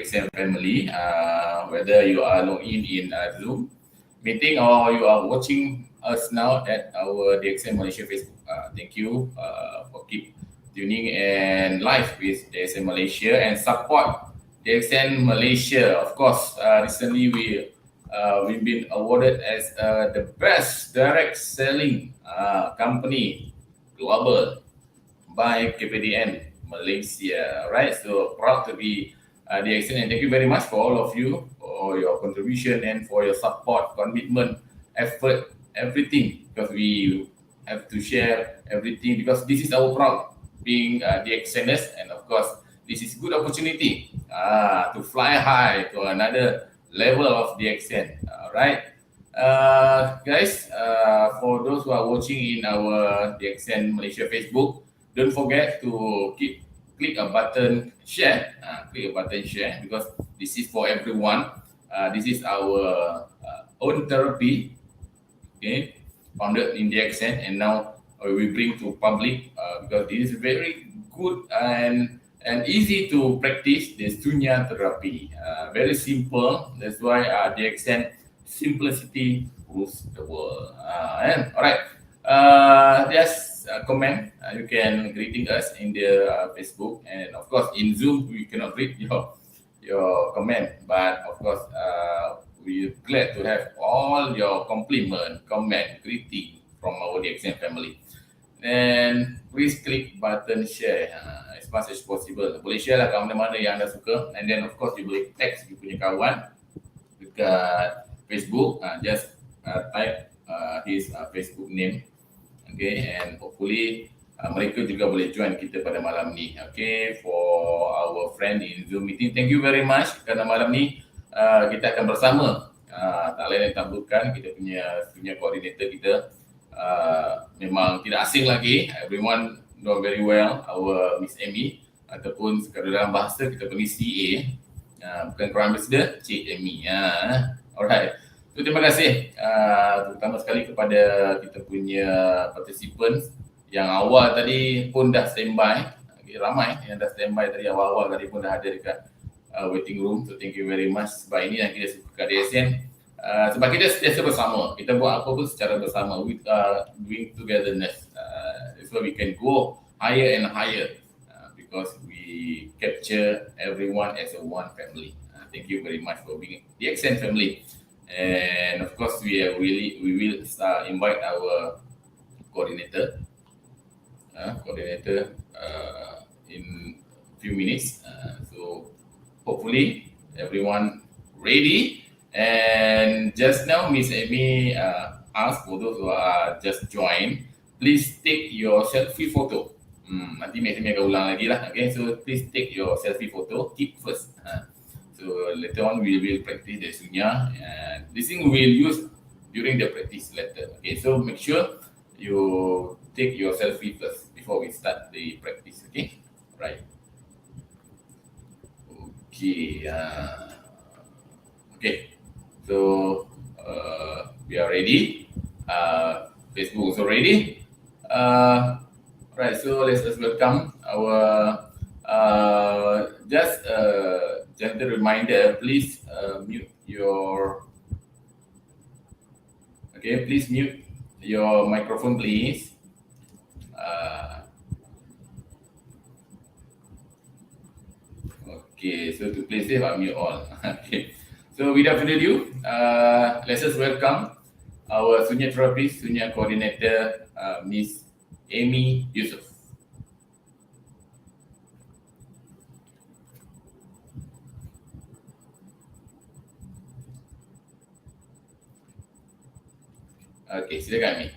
DXN family, whether you are logged in Zoom meeting or you are watching us now at our DXN Malaysia Facebook. Thank you for keep tuning and live with DXN Malaysia and support DXN Malaysia. Of course, recently we've been awarded as the best direct selling company global by KPDN Malaysia. Right, so proud to be DXN, and thank you very much for all of you for your contribution and for your support, commitment, effort, everything, because we have to share everything because this is our proud being DXNers, and of course this is good opportunity to fly high to another level of DXN. All right. Guys, for those who are watching in our DXN Malaysia Facebook, don't forget to click a button share. Click a button share because this is for everyone. This is our own therapy, okay, founded in DXN, and now we bring to public because this is very good and easy to practice the Sunya therapy. Very simple. That's why DXN simplicity rules the world. And all right, just comment. You can greeting us in the Facebook, and of course in Zoom we cannot read your comment, but of course we're glad to have all your compliment, comment, greeting from our DXN family. And please click button share as much as possible. Boleh share lah kat mana-mana yang anda suka, and then of course you boleh text you punya kawan dekat Facebook. Just type his Facebook name, okay, and hopefully mereka juga boleh join kita pada malam ni. Okay, for our friend in Zoom meeting, thank you very much kerana malam ni kita akan bersama tak lain tak bukan kita punya coordinator kita. Memang tidak asing lagi, everyone know very well our Miss Amy, ataupun sekadar dalam bahasa kita panggil CA, bukan Prime Minister, Cik Amy. Alright, so terima kasih terutama sekali kepada kita punya participants yang awal tadi pun dah standby. Ramai yang dah standby tadi awal-awal tadi pun dah ada dekat waiting room. So thank you very much. Sebab ini yang kita suka kat DSN, sebab kita sentiasa bersama, kita buat apa pun secara bersama, with doing togetherness. That's why we can go higher and higher because we capture everyone as a one family. Thank you very much for being the DXN family. And of course we will invite our coordinator in few minutes. So hopefully everyone ready. And just now Miss Amy asked for those who are just joined, please take your selfie photo. Nanti Miss Amy akan ulang lagi lah. Okay, so please take your selfie photo, keep first. So later on we will practice the Sunya, and this thing we will use during the practice later. Okay, so make sure you take your selfie first before we start the practice. Okay, right. Okay. Okay. So we are ready. Facebook also ready. Right. So let's welcome our just gentle reminder. Please mute your. Okay. Please mute your microphone, please. Okay. So to play safe, I'll mute all. Okay. So without further ado, let's just welcome our Sunya therapist, Sunya coordinator, Miss Amy Yusof. Okay, silakan Amy.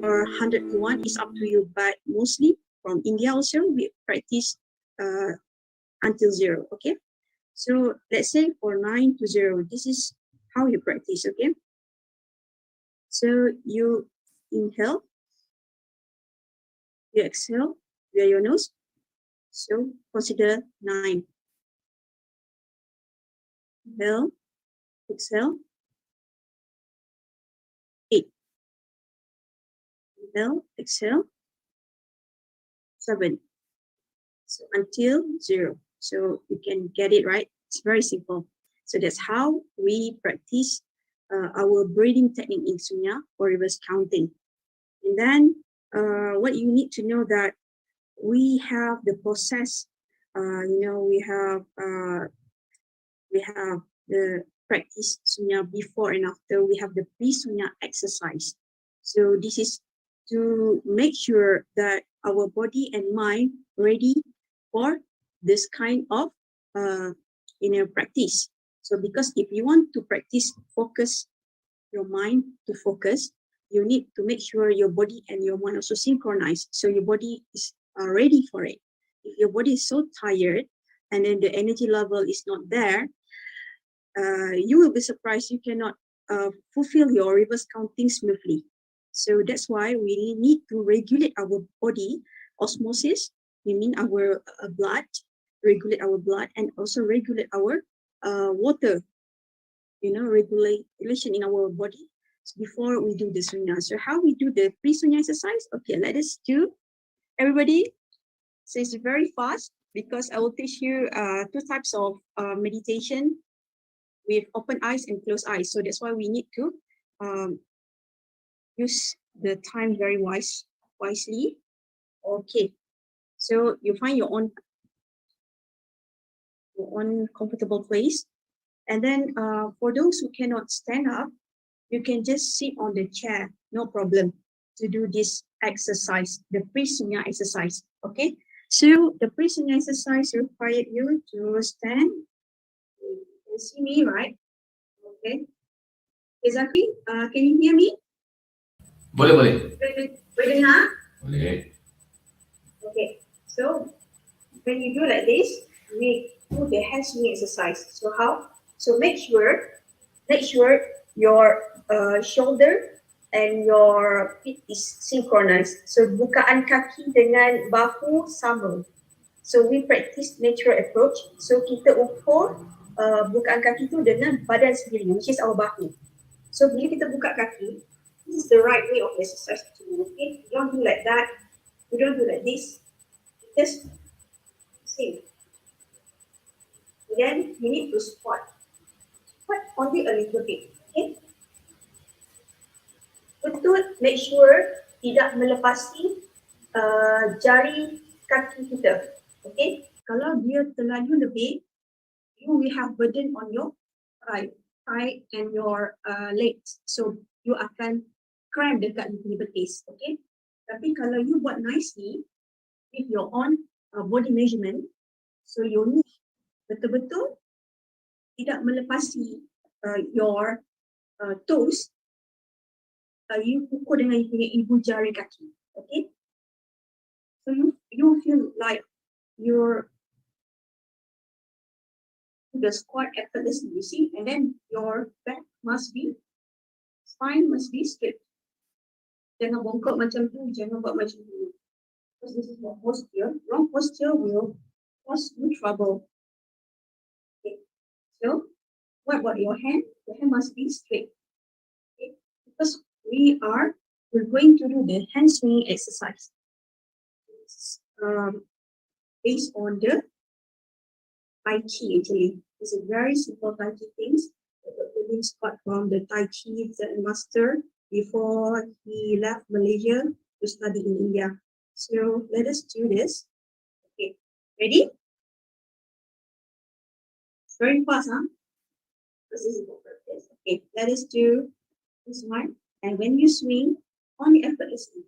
or 100 you want, is up to you. But mostly from India also, we practice until 0, okay? So let's say for 9 to 0, this is how you practice, okay? So you inhale, you exhale via your nose. So consider 9. Inhale, exhale, 8. Inhale, exhale, 7. So until 0. So you can get it right. It's very simple. So that's how we practice our breathing technique in Sunya or reverse counting. And then what you need to know that we have the process. We have the practice Sunya before and after. We have the pre-Sunya exercise. So this is to make sure that our body and mind ready for this kind of practice. So because if you want to practice focus, your mind to focus, you need to make sure your body and your mind also synchronize. So your body is ready for it. If your body is so tired and then the energy level is not there, you will be surprised you cannot fulfill your reverse counting smoothly. So that's why we need to regulate our body osmosis. We mean our blood, regulate our blood, and also regulate our water. Regulation in our body before we do the sunya. So how we do the pre-sunya exercise? Okay, let us do. Everybody, so it's very fast because I will teach you 2 types of meditation with open eyes and closed eyes. So that's why we need to use the time very wisely. Okay, so you find your own comfortable place. And then for those who cannot stand up, you can just sit on the chair, no problem, to do this exercise, the pre-sunya exercise, okay? So the pre-sunya exercise require you to stand. You can see me, right? Okay. Exactly. Can you hear me? Boleh. Boleh dengar? Boleh. Okay. So when you do like this, we do the hand swinging exercise. So how? So make sure your shoulder and your feet is synchronized. So bukaan kaki dengan bahu sama. So we practice natural approach. So kita ukur bukaan kaki tu dengan badan sendiri, which is our bahu. So bila kita buka kaki, this is the right way of exercise to do. Okay, you don't do like that. You don't do like this. Just same. Then you need to squat. Squat only a little bit. Okay. Betul, make sure tidak melepasi jari kaki kita. Okay. Kalau dia terlalu lebih, you will have burden on your thigh and your legs. So you akan cramp dekat di betis. Okay. Tapi kalau you buat nicely with your own body measurement, so you need betul-betul tidak melepasi your toes, you ukur dengan ibu jari kaki, okay? So you feel like you're the squat effortlessly, you see, and then your back spine must be straight. Jangan bongkok macam tu, jangan buat macam tu. Because this is your posture. Wrong posture will cause you trouble. Okay. So what about your hand? Your hand must be straight. Okay. Because we're going to do the hand swinging exercise. It's based on the Tai Chi actually. It's a very simple Tai Chi things. The Scott from the Tai Chi master before he left Malaysia to study in India. So let us do this. Okay, ready? It's very fast, huh? This is for practice. Okay, let us do this one. And when you swing, only effortlessly.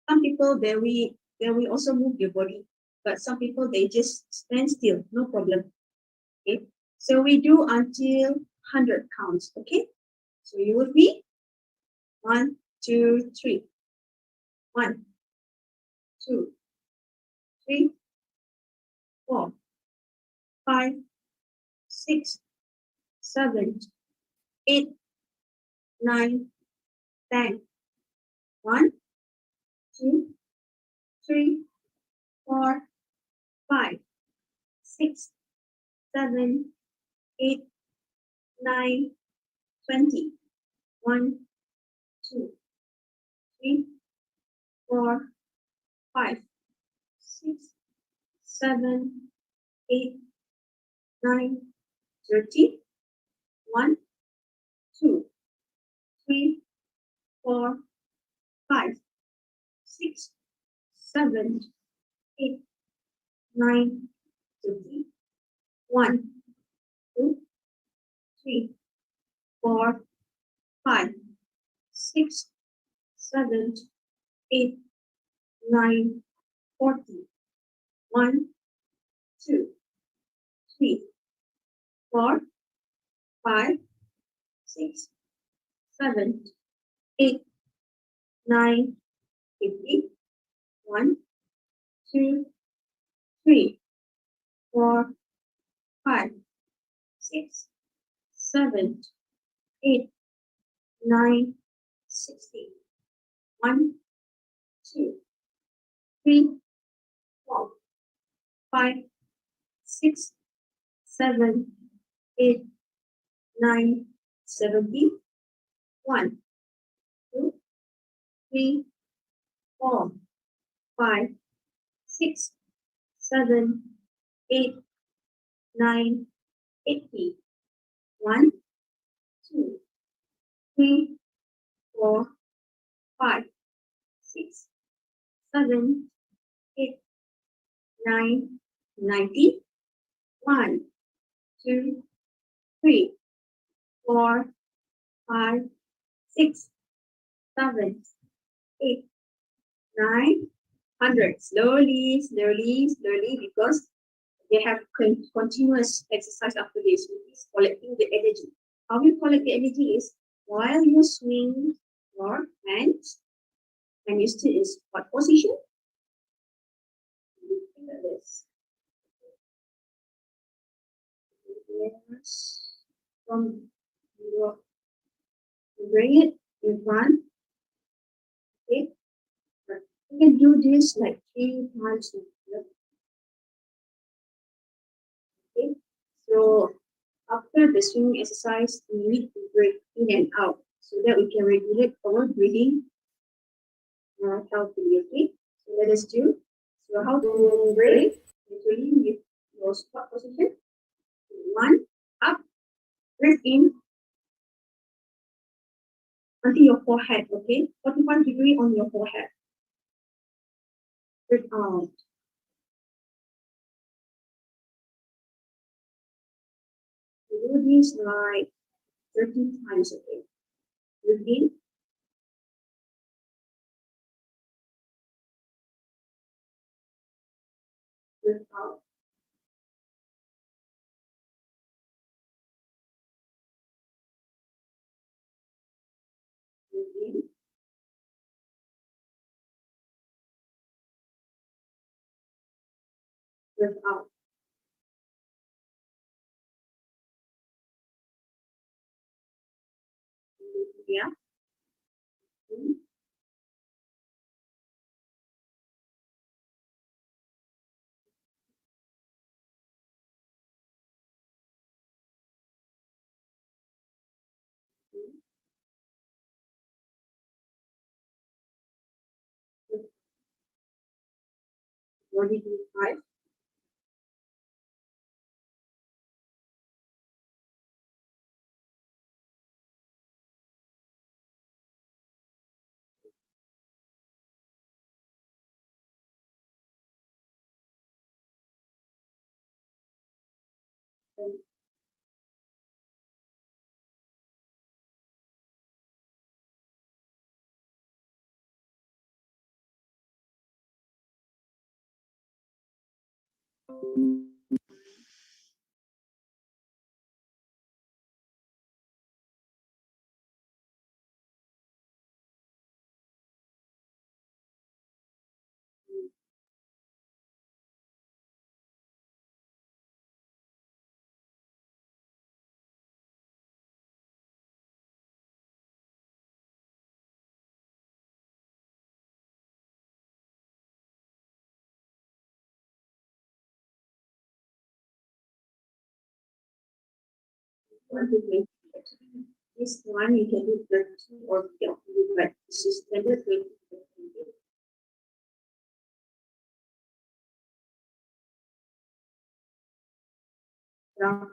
Some people they will also move their body, but some people they just stand still, no problem. Okay, so we do until 100 counts. Okay, so you with me? 1, 2, 3. 1, 2, 3, 4, 5, 6, 7, 8, 9, 10. 1, 2, 3, 4, 5, 6, 7, 8, 9, 20. 1, 2, 3, 4, 5, 6, 7, 8, 9, 30. 1, 2, 3, 4, 5, 6, 7, 8, 9, 30. 1, 2, 3, 4, 5, 6, 7, 8, 9, 40. 1, 2, 3, 4, 5, 6, 7, 8, 9, 50. 1, 2, 3, 4, 5, 6, 7, 8, 9, 60. 1, 2, 3, 4, 5, 6, 7, 8, 9, 70. 1, 2, 3, 4, 5, 6, 7, 8, 9, 80. 1, 2, 3, 4, 5, 6, 7, 8, 9, 90. 1, 2, 3, 4, 5, 6, 7, 8, 9, 100. Slowly, slowly, slowly, because they have continuous exercise after this, which is collecting the energy. How you collect the energy is while you swing your hands and you still in squat position. Like this. Yes. From your bring it in front. Okay. You can do this like 3 times. Okay. So after the swimming exercise, we need to breathe in and out so that we can regulate our breathing healthily. Okay. So let us do. So how to breathe? Literally with your squat position. 1, up, breathe in until your forehead. Okay. 45 degrees on your forehead. Breathe out. Do this like 13 times. Okay. Breathe in. Breathe out. Breathe in. Breathe out. Yeah. Body do 5. 1 to 20. This one you can do 30 or 50, but this is standard 20 to 20. Now,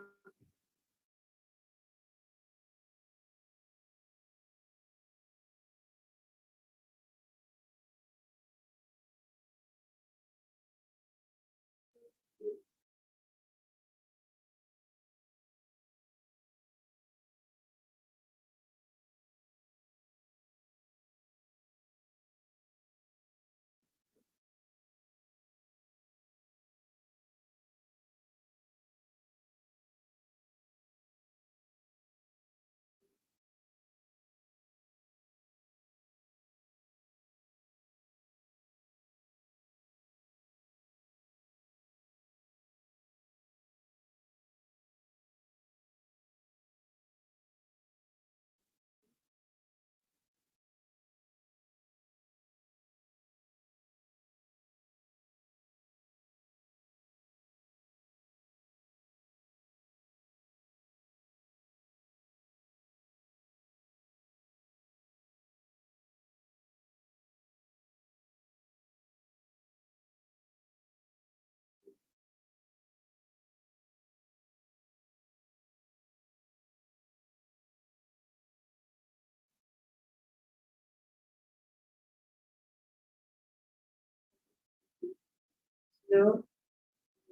so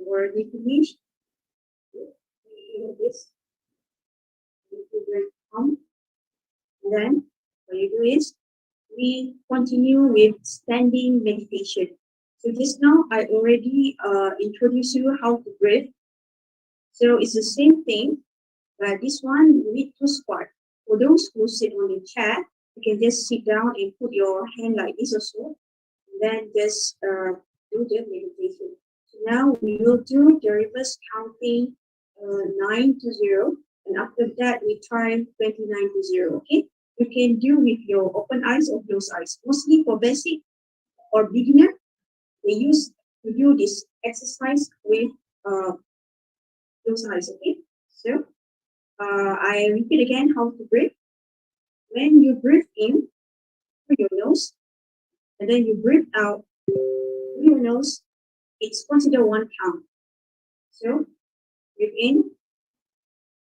already finished. This, then what you do is we continue with standing meditation. So just now I already introduced you how to breathe. So it's the same thing, but this one you need to squat. For those who sit on the chair, you can just sit down and put your hand like this also, and then just do the meditation. So now we will do the reverse counting 9 to 0, and after that we try 29 to 0. Okay, you can do with your open eyes or closed eyes. Mostly for basic or beginner, they use to do this exercise with closed eyes. Okay, so I repeat again how to breathe. When you breathe in through your nose and then you breathe out through your nose, it's considered one count. So breathe in,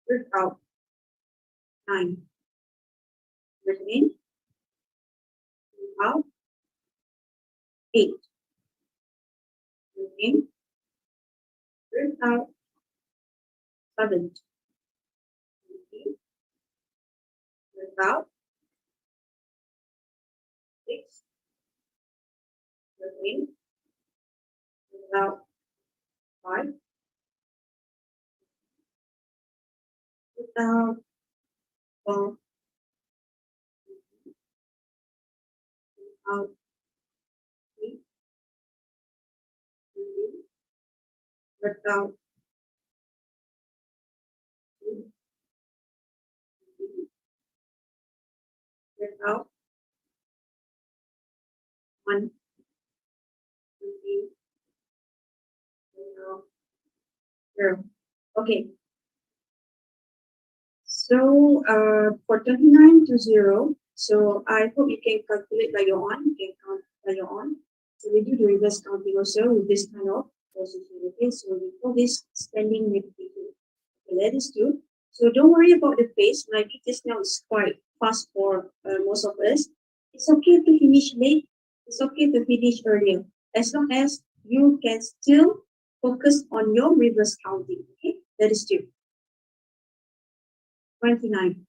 breathe out, 9. Breathe in, breathe out, 8. Breathe in, breathe out, 7. Breathe in, breathe out, 6. Breathe in, breathe out, 5. Breathe out, 4. Out, 3. Breathe in, breathe out, 2. Breathe in, breathe out, 1. Breathe in, breathe out, 0. Okay. So for 29 to 0, so I hope you can calculate by your own. You can count by your own. So we do the reverse counting also with this kind of position. Okay, so we call this standing meditation. Okay, that is good. So don't worry about the pace. My just now is quite fast for most of us. It's okay to finish late. It's okay to finish earlier, as long as you can still focus on your reverse counting. Okay, that is good. 29.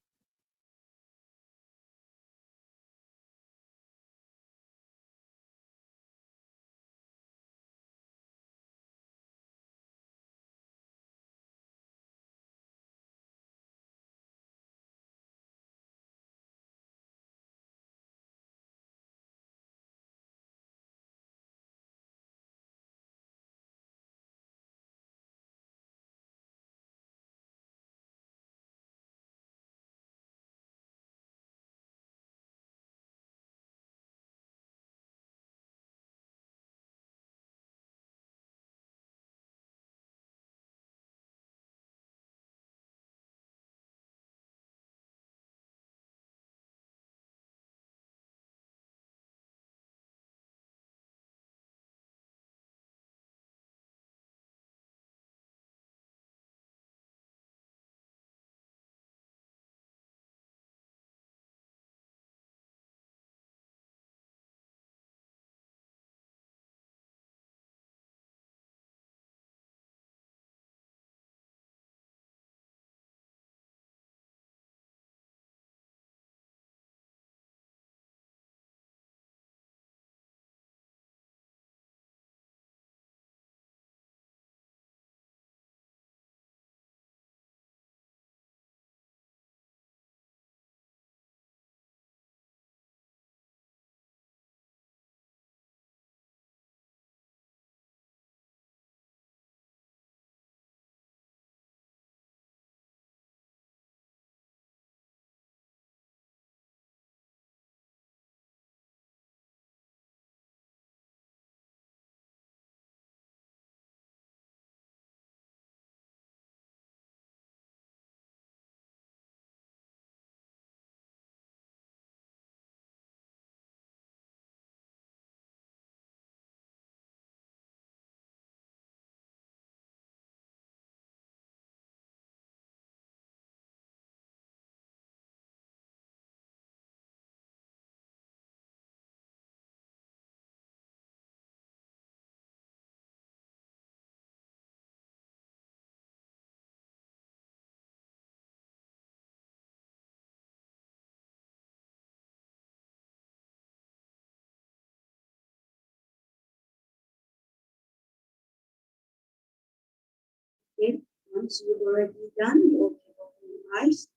Okay, once you've already done, you can open your eyes.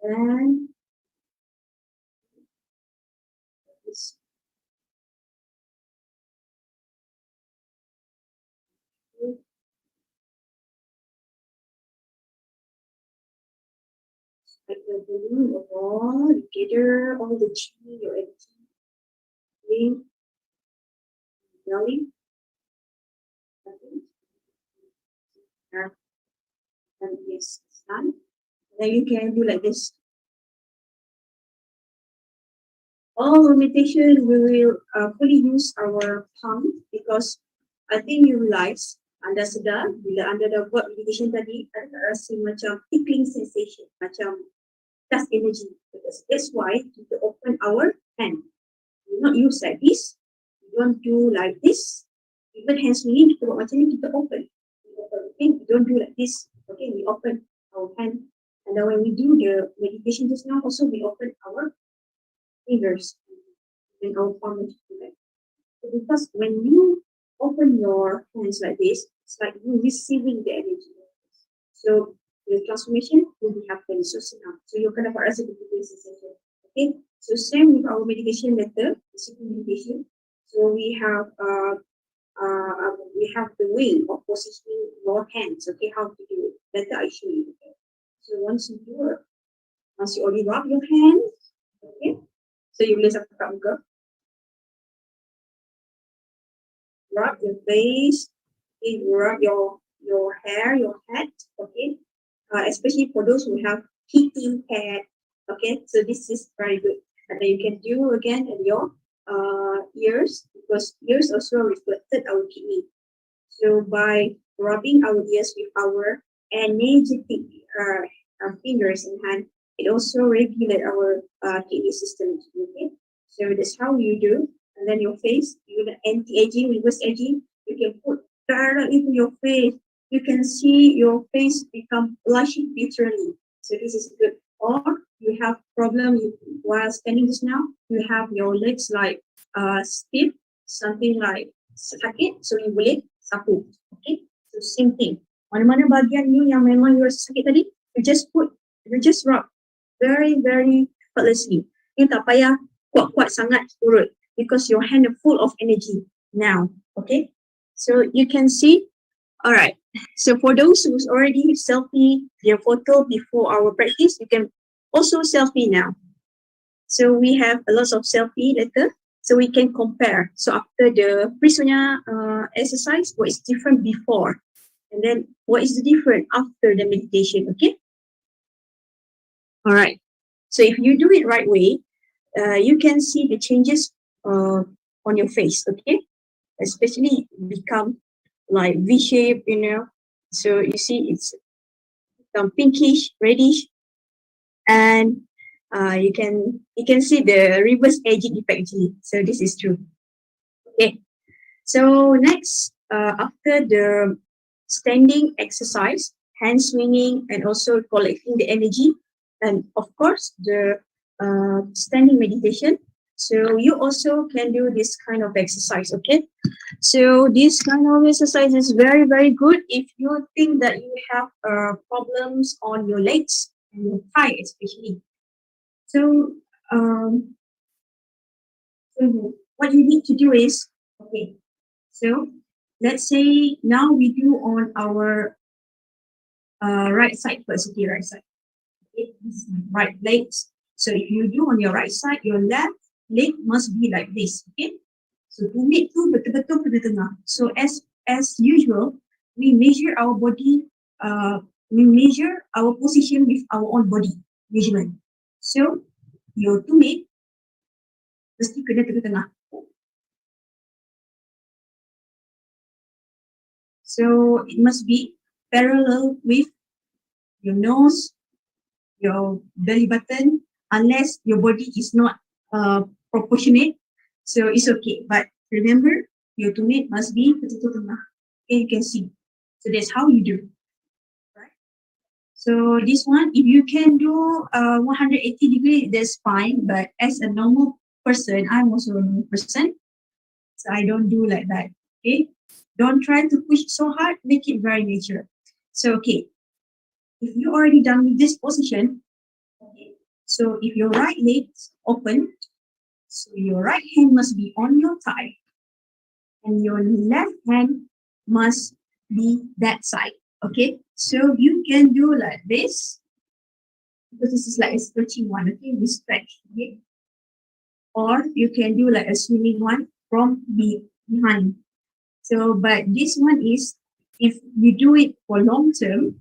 And this like the balloon of all, gather all the chi, your energy, wing, belly, and yes, it's done. Then you can do like this. All meditation, we will fully use our palm because I think you realize anda sedar bila anda dah buat meditation tadi, anda rasa macam tickling sensation, macam that's energy. That's why kita open our hand. We not use like this. We don't do like this. Even hands ni kita buat macam ni, kita open. We open. Okay, we don't do like this. Okay, we open our hand. And then when we do the meditation just now, also we open our fingers and our palm. Because when you open your hands like this, it's like you receiving the energy. So the transformation will be happening so soon. So you're gonna have a sensation. Okay. So same with our meditation letter, the meditation. So we have the way of positioning your hands. Okay, how to do it. Later I show you. Okay. So once you already rub your hands, okay. So you boleh kat muka. Rub your face, okay, rub your hair, your head, okay. Especially for those who have heating hair, okay. So this is very good. And then you can do again in your ears, because ears also reflected our kidney. So by rubbing our ears with our energetic fingers and hand, it also regulate our kidney system. Okay, so that's how you do. And then your face, you do anti-aging, reverse aging. You can put directly into your face. You can see your face become blushing literally. So this is good. Or you have problem while standing just now. You have your legs like stiff, something like sakit. So you boleh sapu. Okay. So same thing. Mana-mana bahagian you yang memang you rasa sakit tadi, you just rub very, very effortlessly. You tak payah kuat-kuat sangat urut because your hand are full of energy now. Okay. So you can see. Alright. So for those who's already selfie their photo before our practice, you can also selfie now. So we have a lot of selfie later. So we can compare. So after the pre-Sunya exercise, what is different before? And then what is the different after the meditation, okay? All right. So if you do it right way, you can see the changes on your face, okay? Especially become like V-shape, you know. So you see it's become pinkish, reddish, and you can see the reverse aging effect actually. So this is true. Okay. So next, after the standing exercise, hand swinging, and also collecting the energy, and of course the standing meditation. So you also can do this kind of exercise, okay? So this kind of exercise is very, very good if you think that you have problems on your legs and your thigh especially. So, so what you need to do is, okay, so let's say now we do on our right side first, okay, right side. Okay, this is right legs. So if you do on your right side, your left leg must be like this, okay? So tumit tu betul-betul pada tengah. So as usual, we measure our body, we measure our position with our own body measurement. So your tumit mesti kena tengah-tengah. So it must be parallel with your nose, your belly button, unless your body is not proportionate. So it's okay. But remember, your tumit must be tengah. Okay, you can see. So that's how you do. Right? So this one, if you can do 180 degree, that's fine. But as a normal person, I'm also a normal person. So I don't do like that. Okay. Don't try to push so hard, make it very natural. So okay, if you already done with this position, okay, so if your right leg is open, so your right hand must be on your thigh and your left hand must be that side. Okay, so you can do like this because this is like a stretching one. Okay, we stretch. Okay, or you can do like a swimming one from behind. So, but this one is if you do it for long term,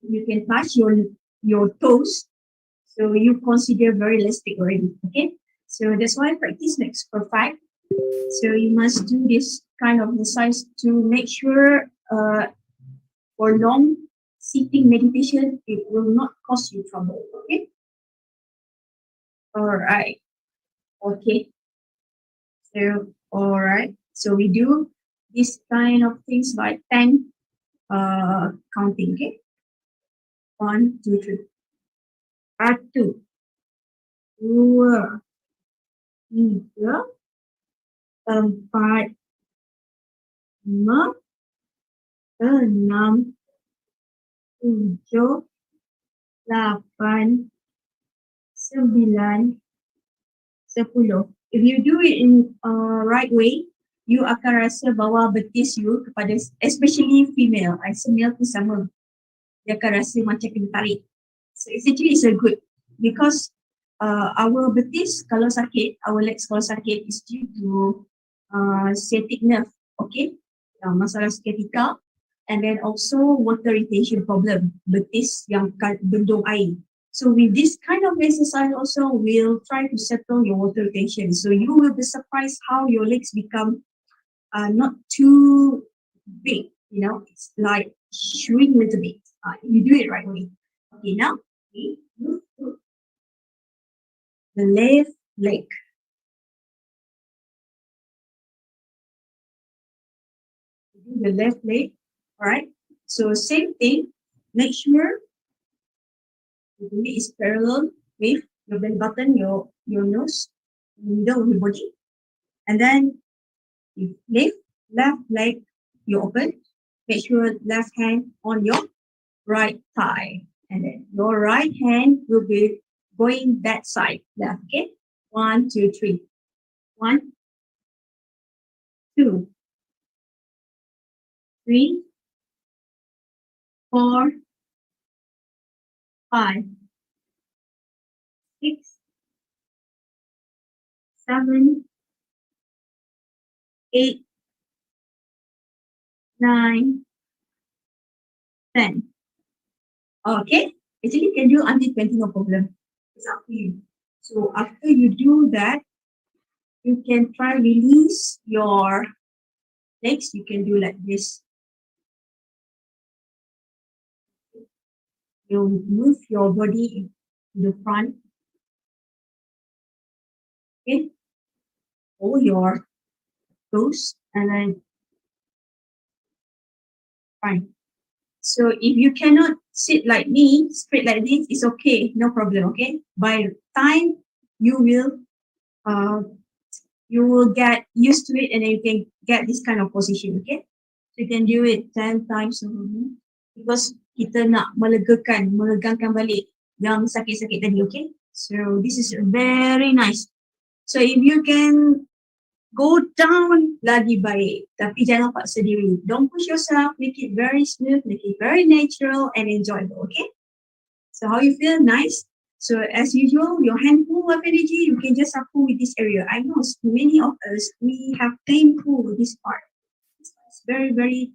you can touch your toes. So you consider very elastic already. Okay, so that's why practice makes perfect. So you must do this kind of exercise to make sure for long sitting meditation it will not cause you trouble. Okay. All right. Okay. So all right. So we do this kind of things like 10 counting. Okay. 1, 2, 3. Satu, dua, tiga, empat, lima, enam, tujuh, lapan, 9, 10. If you do it in right way, you akan rasa bawah betis you kepada especially female. I say male pun sama. Dia akan rasa macam kena tarik. So essentially it's a good because our betis kalau sakit, our legs kalau sakit is due to sciatic nerve. Okay, masalah sciatica and then also water retention problem, betis yang bendung air. So with this kind of exercise also we'll try to settle your water retention. So you will be surprised how your legs become not too big, you know, it's like shrink a little bit. You do it right way. Okay, now we move to the left leg. Do the left leg, all right? So same thing, make sure the knee is parallel with your belly button, your nose, middle of your body. And then if left leg, you open, make sure left hand on your right thigh. And then your right hand will be going that side, left, okay? 1, 2, 3. 1, 2, 3, 4, 5, 6, 7, 8, 9, 10. Okay? Actually, you can do until 20, no problem. It's up to you. So after you do that, you can try release your legs. You can do like this. You move your body to the front. Okay? Hold your toes and then fine. So if you cannot sit like me, straight like this, it's okay, no problem, okay? By time you will get used to it and then you can get this kind of position, okay? So you can do it 10 times because kita nak melegangkan balik yang sakit-sakit tadi, okay? So this is very nice. So if you can go down lagi baik, tapi jangan paksa diri. Don't push yourself, make it very smooth, make it very natural and enjoyable, okay? So how you feel? Nice? So as usual, your hand full of energy, you can just pull with this area. I know many of us, we have pain pull with this part. It's very, very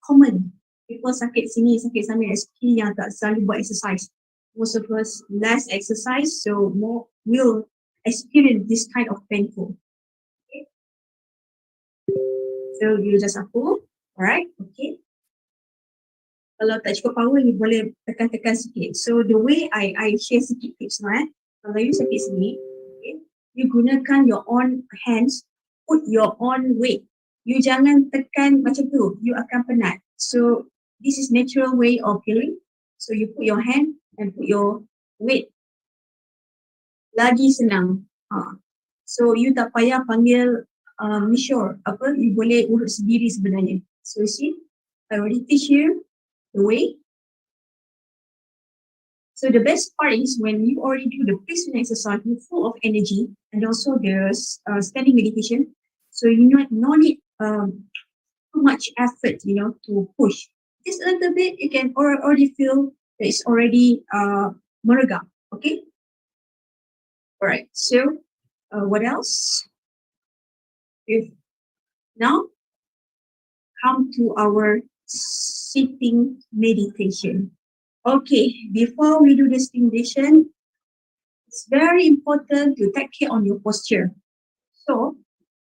common. People sakit sini, sakit sana, especially yang tak selalu buat exercise. Most of us less exercise, so more will experience this kind of painful. So you just pull, alright, okay. Kalau tak cukup power, you boleh tekan-tekan sikit. So the way I share sikit tips now, kalau you sakit sini, okay, you gunakan your own hands, put your own weight. You jangan tekan macam tu, you akan penat. So this is natural way of healing. So you put your hand and put your weight. Lagi senang. So you tak payah panggil Mishore, you boleh urut sendiri sebenarnya. So you see, I already teach you the way. So the best part is when you already do the placement exercise, you're full of energy, and also there's standing meditation. So you no need too much effort, to push. Just a little bit, you can already feel that it's already merega. Okay. All right. So what else? If now come to our sitting meditation. Okay, before we do this meditation, it's very important to take care on your posture. So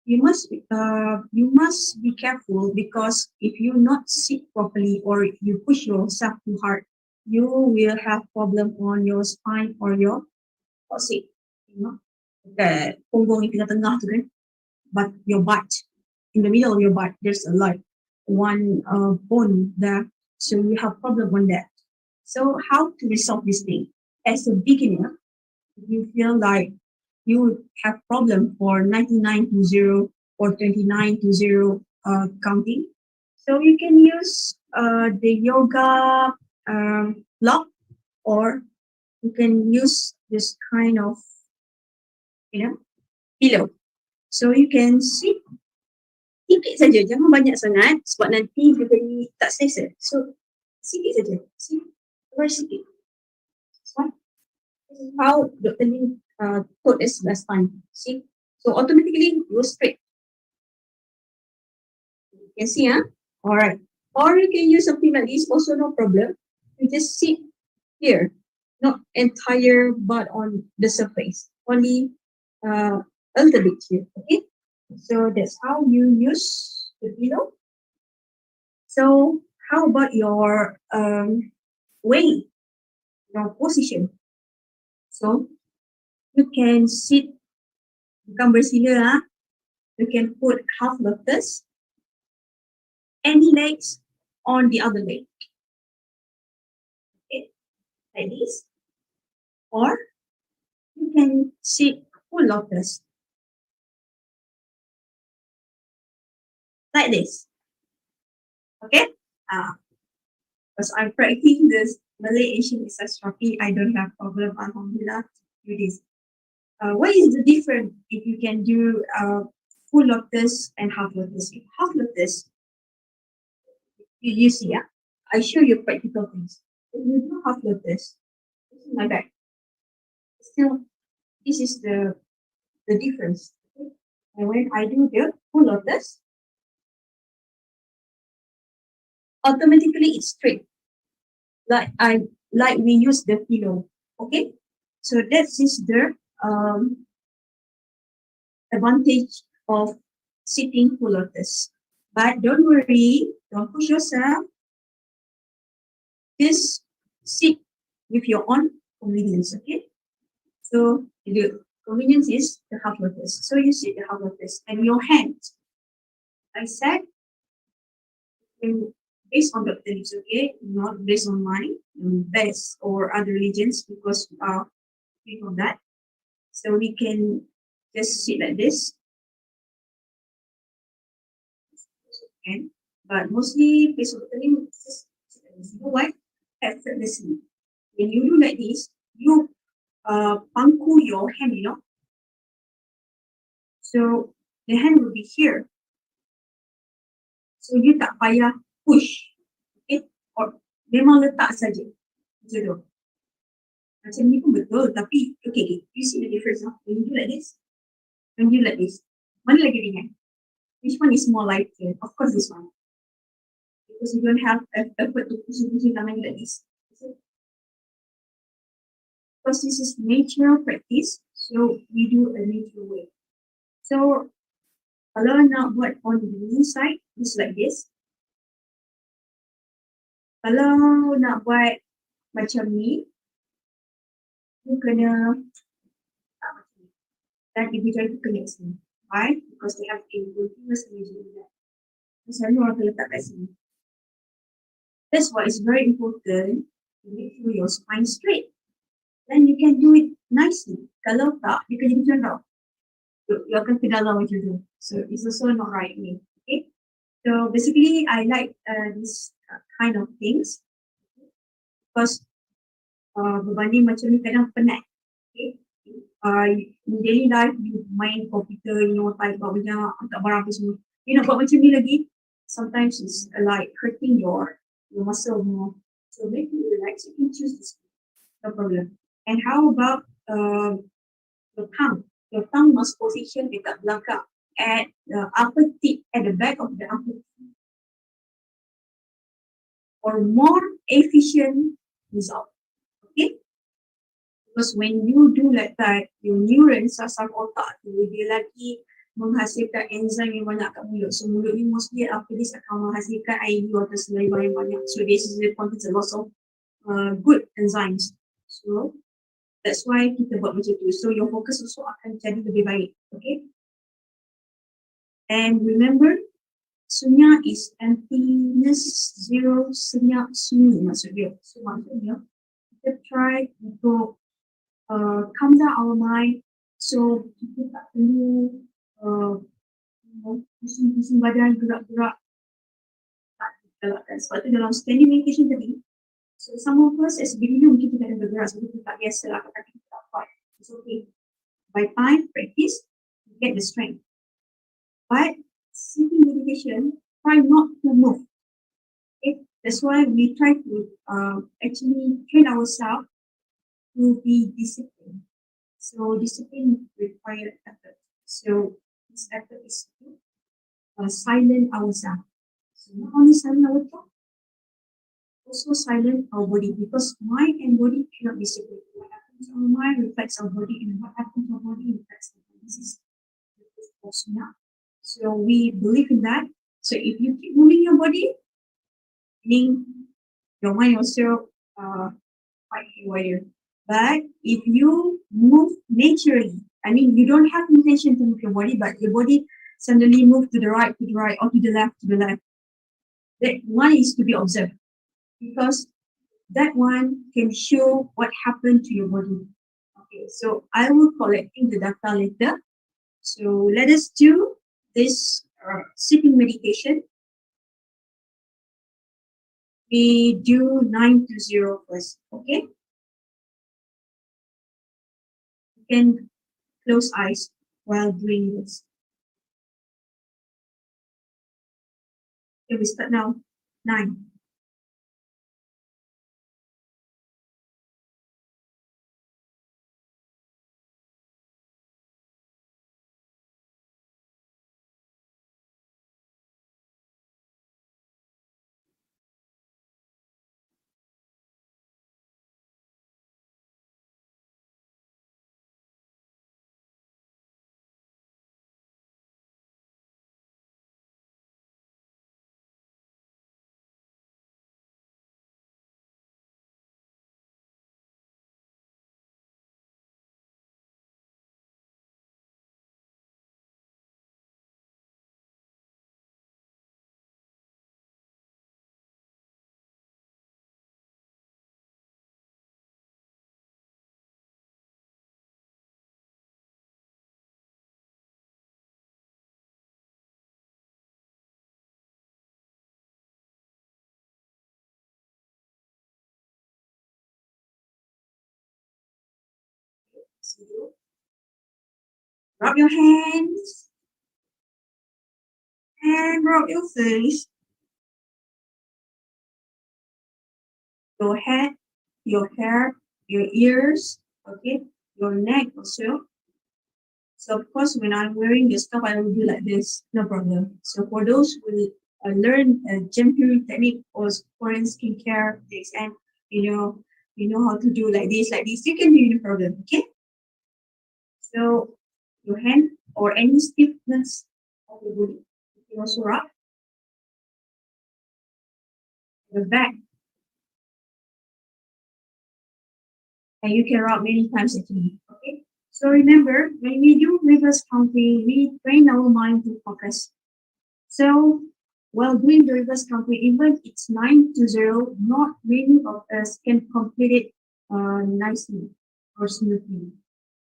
you must be careful, because if you not sit properly or you push yourself too hard, you will have problem on your spine or your coccyx. The punggung di tengah tu kan, but your butt, in the middle of your butt, there's a like one bone there, so you have problem on that. So how to resolve this thing? As a beginner, you feel like you have problem for 99 to 0 or 29 to 0 counting. So you can use the yoga block, or you can use this kind of, pillow. So you can sit sikit saja, jangan banyak sangat sebab nanti dia jadi tak selesa. So sikit saja, very sikit. This is how Dr. Lee taught us last time. See, so automatically go straight. You can see, all right. Or you can use something like this, also no problem. You just sit here, not entire butt on the surface, only a little bit here. Okay, so that's how you use the pillow. So how about your weight, your position? So you can sit, bukan bersila, you can put half lotus, any legs on the other leg. Okay, like this. Or you can sit full lotus, like this. Okay? Because I'm practicing this Malay Asian exercise therapy, I don't have problem, alhamdulillah, to do this. What is the difference if you can do full lotus and half lotus? Half lotus, you see, I show you practical things. If you do half lotus, this is my back. Still, this is the difference. Okay? And when I do the full lotus, automatically it's straight. Like we use the pillow. Okay? So that is the advantage of sitting full lotus. But don't worry, don't push yourself. Just sit with your own convenience, okay? So the convenience is the half lotus. So you sit the half lotus and your hands, I said, based on Dr. Lee's, okay, not based on mine, based or other religions, because we know that. So we can just sit like this. Okay. But mostly based on Dr. Lee, just sit like this. You know why? Effortlessly. When you do like this, you pangku your hand, So the hand will be here. So you tak payah push. Okay? Or memang letak saja. Macam tu. Macam ni pun betul, tapi okay, you see the difference, when you do like this, when you like this, mana lagi ringan? Which one is more lighter? Of course this one. Because you don't have effort to push tangan like this. Because this is natural practice, so we do a natural way. So kalau nak buat on the knee side, it's like this. Kalau nak buat macam ni, you kena dan ibu jari tu kena sini. Why? Because they have a continuous energy in that. Selalu orang akan letak kat sini. That's why it's very important to make sure your spine straight. Then you can do it nicely. Kalau tak, dia kena macam tau. You akan ke dalam macam tu. So it's also not right way. Okay? So basically, I like this kind of things because berbanding macam ni kadang penat. Okay. In daily life, you main komputer, type banyak, angkat barang apa semua. You nak buat macam ni lagi, sometimes it's like hurting your muscle more. So make you relax, you can choose this, no problem. And how about your tongue? Your tongue must position dekat belakang at the upper tip, at the back of the upper tip for more efficient result. Okay? Because when you do like that, your neurons, saraf otak tu, dia lagi menghasilkan enzim yang banyak kat mulut. So mulut ni mostly after this akan menghasilkan air atau saliva yang banyak. So this is the contains a lot of good enzymes. So that's why kita buat macam tu. So your focus also akan jadi lebih baik. Okay? And remember, Sunya is emptiness, zero, senyap, sunyi maksud dia. So maksudnya, kita try untuk calm down our mind. So kita tak perlu pusing-pusing badan, gerak-gerak. Tak galakkan. Sebab tu dalam standing meditation tadi, so some of us as beginner mungkin kita ada bergerak, so kita tak biasa lah, kaki kita tak kuat. It's okay. By time, practice, you get the strength. But sitting meditation, try not to move. Okay? That's why we try to actually train ourselves to be disciplined. So discipline requires effort. So this effort is to silence ourselves. So not only silence our thought, also silence our body, because mind and body cannot be separated. What happens to our mind reflects our body, and what happens to our body reflects our mind. This is the Sunya. So we believe in that. So if you keep moving your body, meaning your mind also quite haywire. But if you move naturally, I mean you don't have intention to move your body, but your body suddenly move to the right, or to the left, that one is to be observed, because that one can show what happened to your body. Okay, so I will collecting the data later. So let us do this sitting meditation. We do 9 to 0 first, okay? You can close eyes while doing this. Okay, we start now. 9. Rub your hands and rub your face, your head, your hair, your ears, okay, your neck also. So of course, when I'm wearing this stuff, I will do like this, no problem. So for those who learn a gem purity technique or Korean skincare tips, and you know how to do like this, you can do no problem, okay? So your hand or any stiffness of the body, you can also rub the back, and you can rub many times actually, okay? So remember, when we do reverse counting, we train our mind to focus. So while doing the reverse counting, even it's 9 to 0, not many of us can complete it nicely or smoothly.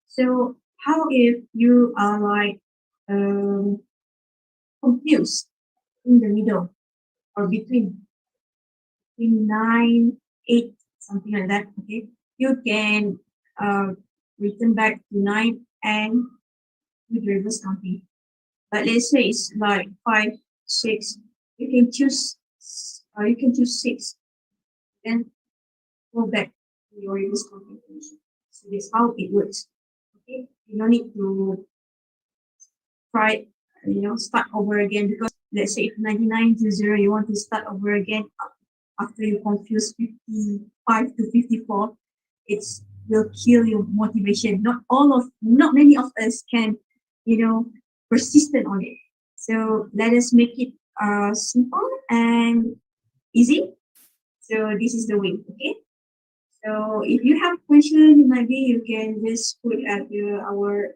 So how if you are like confused? in the middle or between 9, 8, something like that. Okay, you can return back to 9 and with reverse counting. But let's say it's like 5, 6. You can choose 6, then go back to your reverse counting position. So that's how it works. Okay, you don't need to try, start over again, because let's say if 99 to 0, you want to start over again after you confuse 55 to 54, it's will kill your motivation. Not many of us can, persistent on it. So let us make it simple and easy. So this is the way, okay? So if you have question, maybe you can just put at our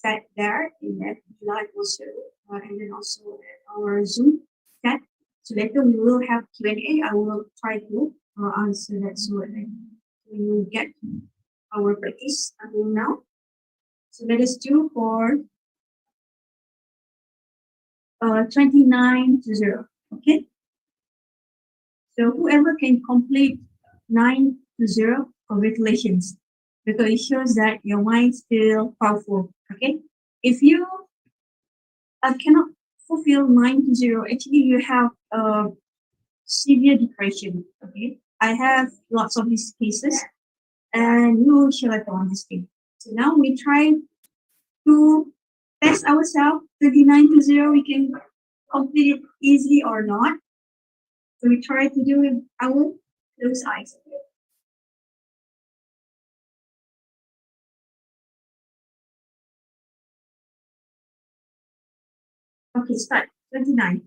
chat there in that live also, and then also at our Zoom chat. So later we will have Q&A. I will try to answer that so that we will get our practice until now. So let us do for 29 to 0. Okay. So whoever can complete 9 to 0, congratulations, because it shows that your mind still powerful. Okay. If you cannot fulfill 9 to 0, actually you have severe depression. Okay. I have lots of these cases, and we will share later on this thing. So now we try to test ourselves. 39 to 0, we can complete it easily or not. So we try to do it our closed eyes. Okay, start. 29.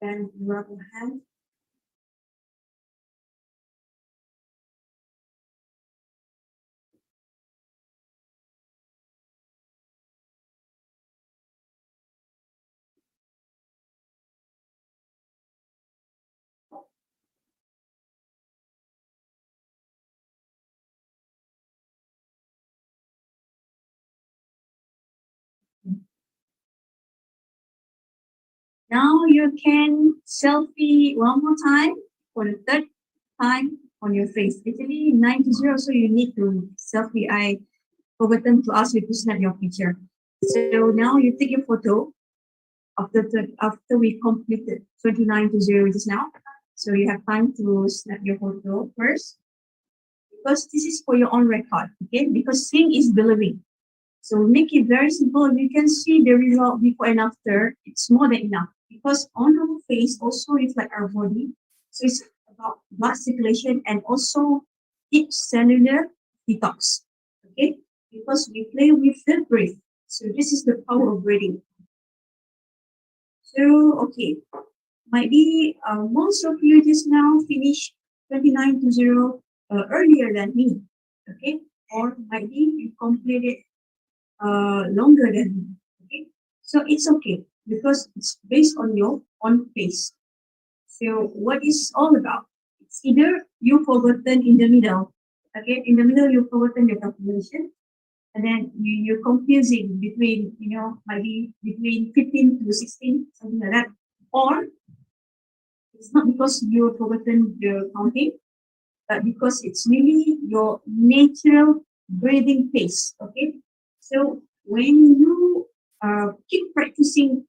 Then rub your hand. Now you can selfie one more time for the third time on your face. Actually, 9 to 0, so you need to selfie. I forgotten to ask you to snap your picture. So now you take your photo after we completed 29 to 0 just now. So you have time to snap your photo first because this is for your own record, okay? Because seeing is believing. So make it very simple. You can see the result before and after. It's more than enough because on our face also reflect our body. So it's about blood circulation and also deep cellular detox. Okay, because we play with the breath. So this is the power of breathing. So okay, might be most of you just now finish 29 to 0 earlier than me. Okay, or might be you completed longer than me. Okay, so it's okay because it's based on your own pace. So what is all about? It's either you forgotten in the middle. Okay, in the middle you forgotten your calculation, and then you're confusing between maybe between 15 to 16 something like that, or it's not because you've forgotten the counting, but because it's really your natural breathing pace. Okay, so when you keep practicing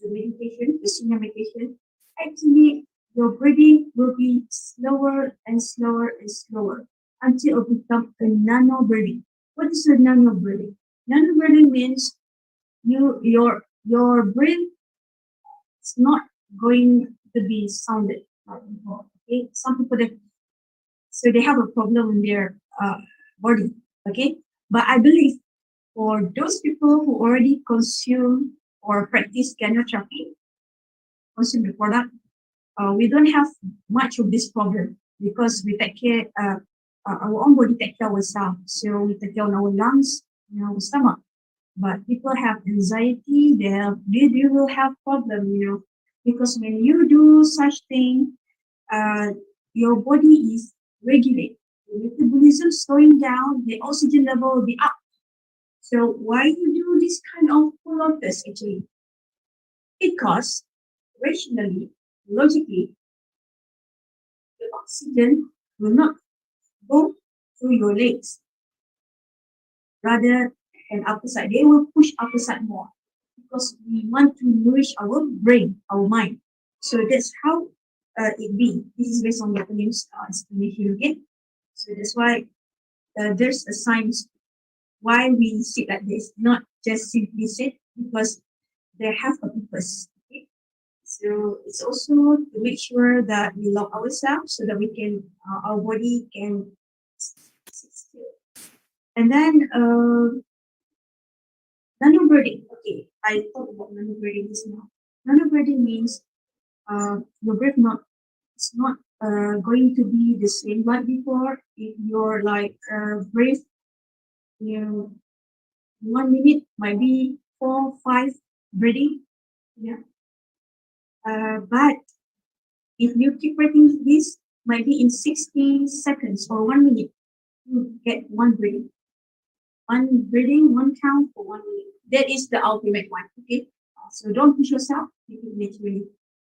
the meditation, the Sunya meditation, actually your breathing will be slower and slower and slower until it becomes a nano breathing. What is a nano breathing? Nano breathing means your breath is not going to be sounded like before. Okay, some people so they have a problem in their body. Okay, but I believe for those people who already consume or practice therapy, consume the product, we don't have much of this problem because we take care, our own body take care of ourselves. So we take care of our lungs and our stomach. But people have anxiety, they will have problem, because when you do such thing, uh, your body is regulated. The metabolism slowing down, the oxygen level will be up. So why you do this kind of pull-ups actually? Because rationally, logically, the oxygen will not go through your legs, rather than upper side. They will push upper side more because we want to nourish our brain, our mind. So that's how it be. This is based on Japanese explanation again. So that's why there's a science why we sit like this, not just simply sit because they have a purpose. Okay? So it's also to make sure that we lock ourselves so that we can our body can sit still. And then nano breathing. Okay, I thought about nano breathing just now. Nano breathing means your breath it's not going to be the same like before. If you're like breath, you know, 1 minute might be 4, 5 breathing. Yeah. But if you keep breathing this, might be in 60 seconds or 1 minute, you get one breathing. One breathing, one count for 1 minute. That is the ultimate one. Okay. So don't push yourself, take it naturally.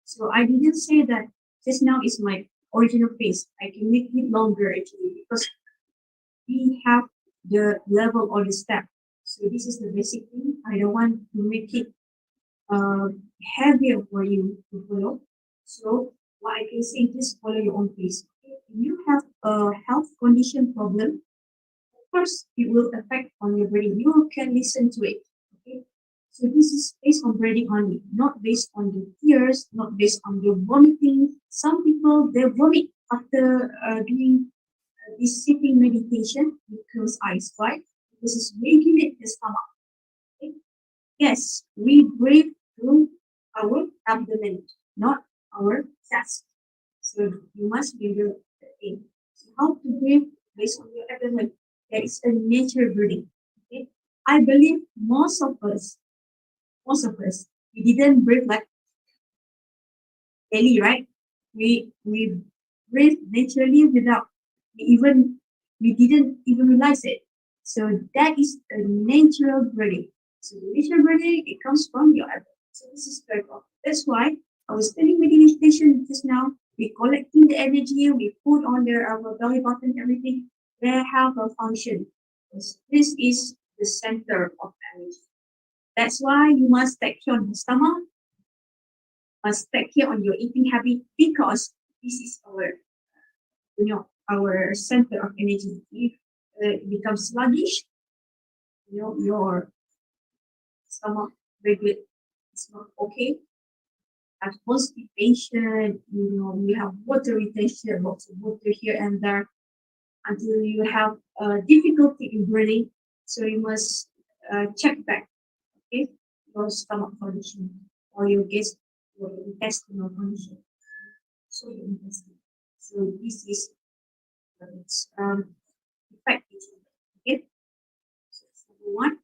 So I didn't say that just now is my original pace. I can make it longer actually because we have the level or the step. So this is the basic thing. I don't want to make it uh, heavier for you to follow. So what I can say, just follow your own pace. If you have a health condition problem, of course it will affect on your brain. You can listen to it. Okay. So this is based on breathing only, not based on the tears, not based on the vomiting. Some people they vomit after doing this sitting meditation with closed eyes, right? This is regulate the stomach. Okay? Yes, we breathe through our abdomen, not our chest. So you must be able to think. So how to breathe based on your abdomen. There is a natural breathing. Okay. I believe most of us, we didn't breathe like daily, right? We breathe naturally without even we didn't even realize it. So that is a natural breathing. So the natural breathing it comes from your abdomen. So this is very important. That's why I was telling meditation just now. We collecting the energy, we put on our belly button, everything. They have a function. This is the center of energy. That's why you must take care of the stomach, must take care on your eating habit because this is our center of energy. If it becomes sluggish, your stomach regulate is not okay. Have constipation, you have water retention, lots of water here and there until you have difficulty in breathing. So you must check back, okay, your stomach condition or your intestinal condition. So your intestine. So this is its effect. Okay, so that's number one.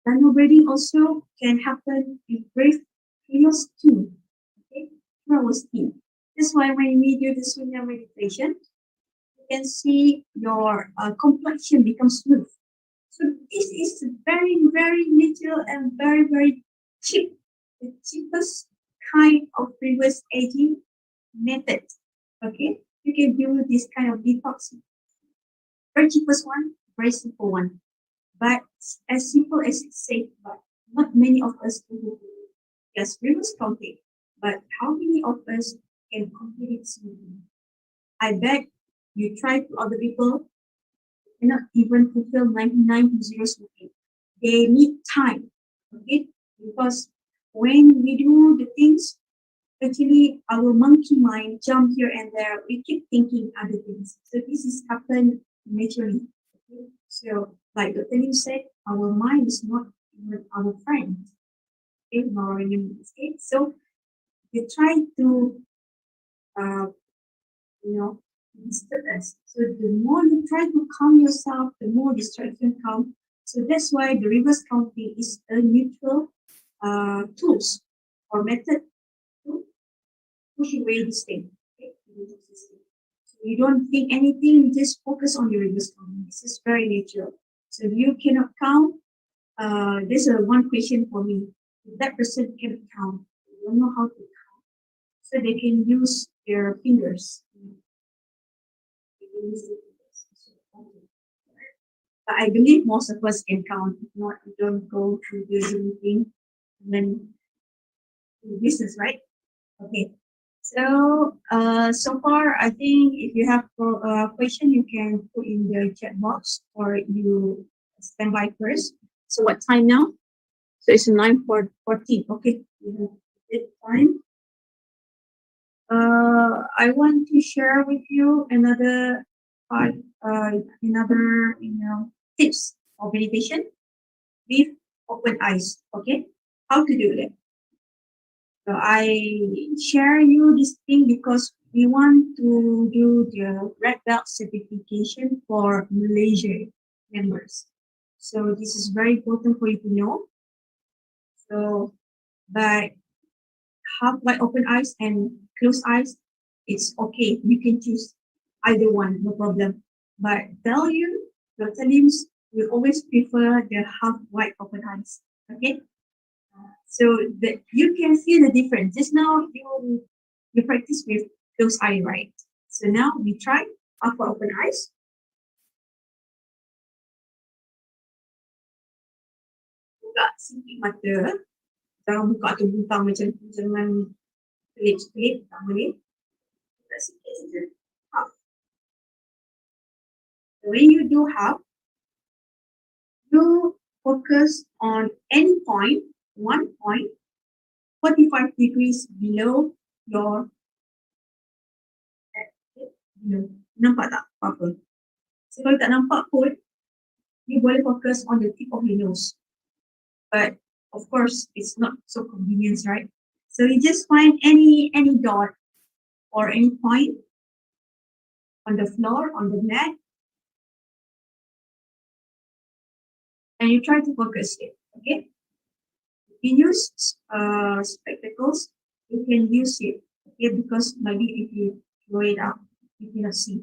Nano breathing also can happen if breath feels too. Okay, flows in. That's why when we do the Sunya meditation, you can see your complexion becomes smooth. So this is very, very natural and very, very cheap. The cheapest kind of reverse aging method. Okay, you can do this kind of detox. Very cheapest one, very simple one. But as simple as it's safe, but not many of us do. Yes, reverse counting. But how many of us can complete it smoothly? I bet you try to other people cannot even fulfill 99 zeros smoothly. They need time. Okay? Because when we do the things, actually our monkey mind jump here and there. We keep thinking other things. So this is happen naturally. Okay? So like Dr. Lim said, our mind is not even our friend. Okay, nor in this case. So they try to uh, disturb us. So the more you try to calm yourself, the more distraction come. So that's why the reverse counting is a neutral tools or method to push away this thing. Okay? So you don't think anything, you just focus on your reverse counting. This is very natural. So you cannot count. There's a one question for me. If that person cannot count, they don't know how to count. So they can use their fingers. But I believe most of us can count. If not, you don't go through the anything and then do business, right? Okay. So so far, I think if you have a question, you can put in the chat box or you stand by first. So what time now? So it's 9:14. Okay, we have it time. I want to share with you another part, another tips of meditation with open eyes. Okay, how to do that? So I share you this thing because we want to do the red belt certification for Malaysia members. So this is very important for you to know. So, but half wide open eyes and closed eyes, it's okay. You can choose either one, no problem. But tell you, Dr. Lims will always prefer the half wide open eyes. Okay? So that you can see the difference. Just now you practice with closed eye, right? So now we try half wide open eyes. Buka sikit mata. Jangan buka tu butang macam tu. Jangan kelip-kelip. Tak boleh. Buka sikit saja. Half. When you do half, you focus on any point, one point, 45 degrees below your head. Below. Nampak tak apa-apa? So kalau tak nampak pun, you boleh focus on the tip of your nose. But of course, it's not so convenient, right? So you just find any dot or any point on the floor, on the mat, and you try to focus it. Okay. If you use spectacles, you can use it. Okay, because maybe if you throw it out, you cannot see.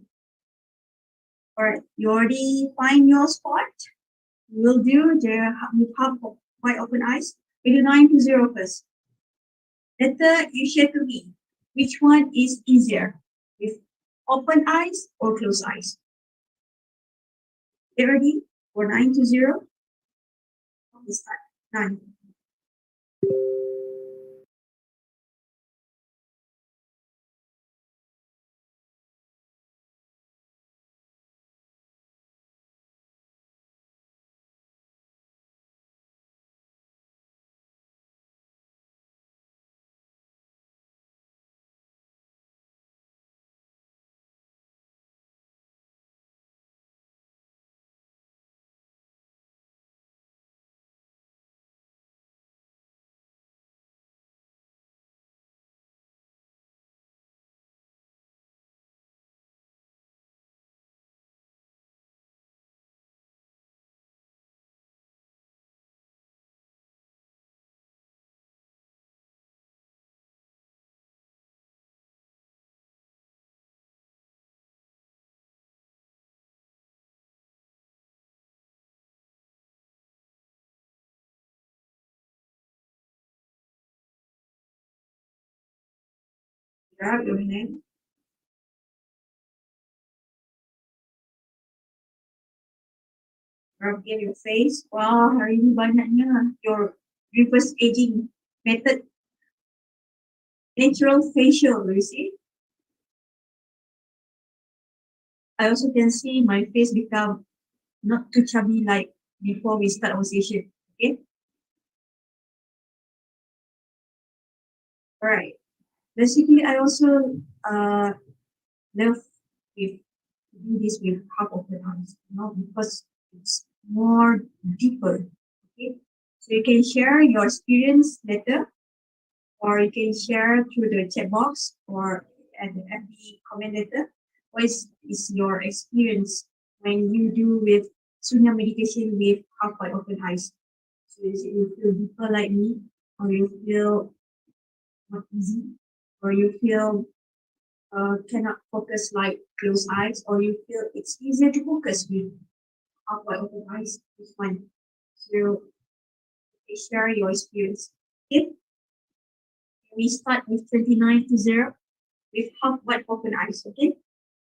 Alright, you already find your spot. We'll do the you have wide open eyes. We do 9 to 0 first. Later, you share to me which one is easier, with open eyes or closed eyes. You ready for 9 to 0? Okay, start. 9. Grab your hand. Rub in your face. Wah, hari ini banyaknya. Your reverse aging method. Natural facial, you see? I also can see my face become not too chubby like before we start our session. Okay? Alright. Basically, I also love with do this with half open eyes, because it's more deeper. Okay, so you can share your experience later, or you can share through the chat box or at the FB comment letter. What is your experience when you do with Sunya meditation with half wide open eyes? So is it you feel deeper like me, or you feel not easy, or you feel cannot focus like closed eyes, or you feel it's easier to focus with wide open eyes. Which one? So share your experience. Okay, we start with 29 to 0 with half wide open eyes. Okay,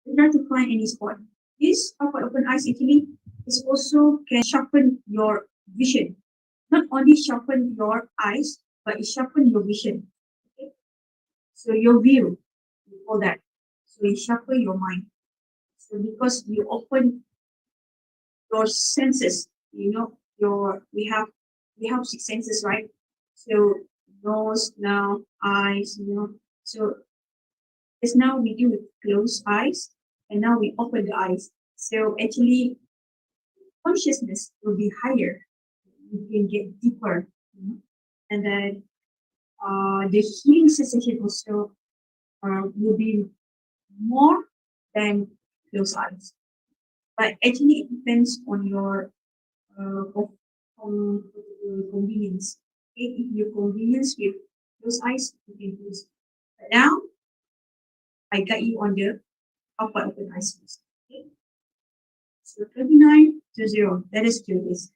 we try to find any spot. This half wide open eyes actually is also can sharpen your vision. Not only sharpen your eyes, but it sharpen your vision. Okay, so your view, we call that. So it sharpen your mind. So because you open your senses, your we have 6 senses, right? So nose, now eyes, so just now we do with closed eyes, and now we open the eyes. So actually consciousness will be higher. You can get deeper, and then the healing sensation also will be more than closed eyes. But actually it depends on your convenience. Okay, if you convenience with those eyes, you can use. But now I got you on the upper open eyes first. Okay, so 29 to 0. Let us do this.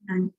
9.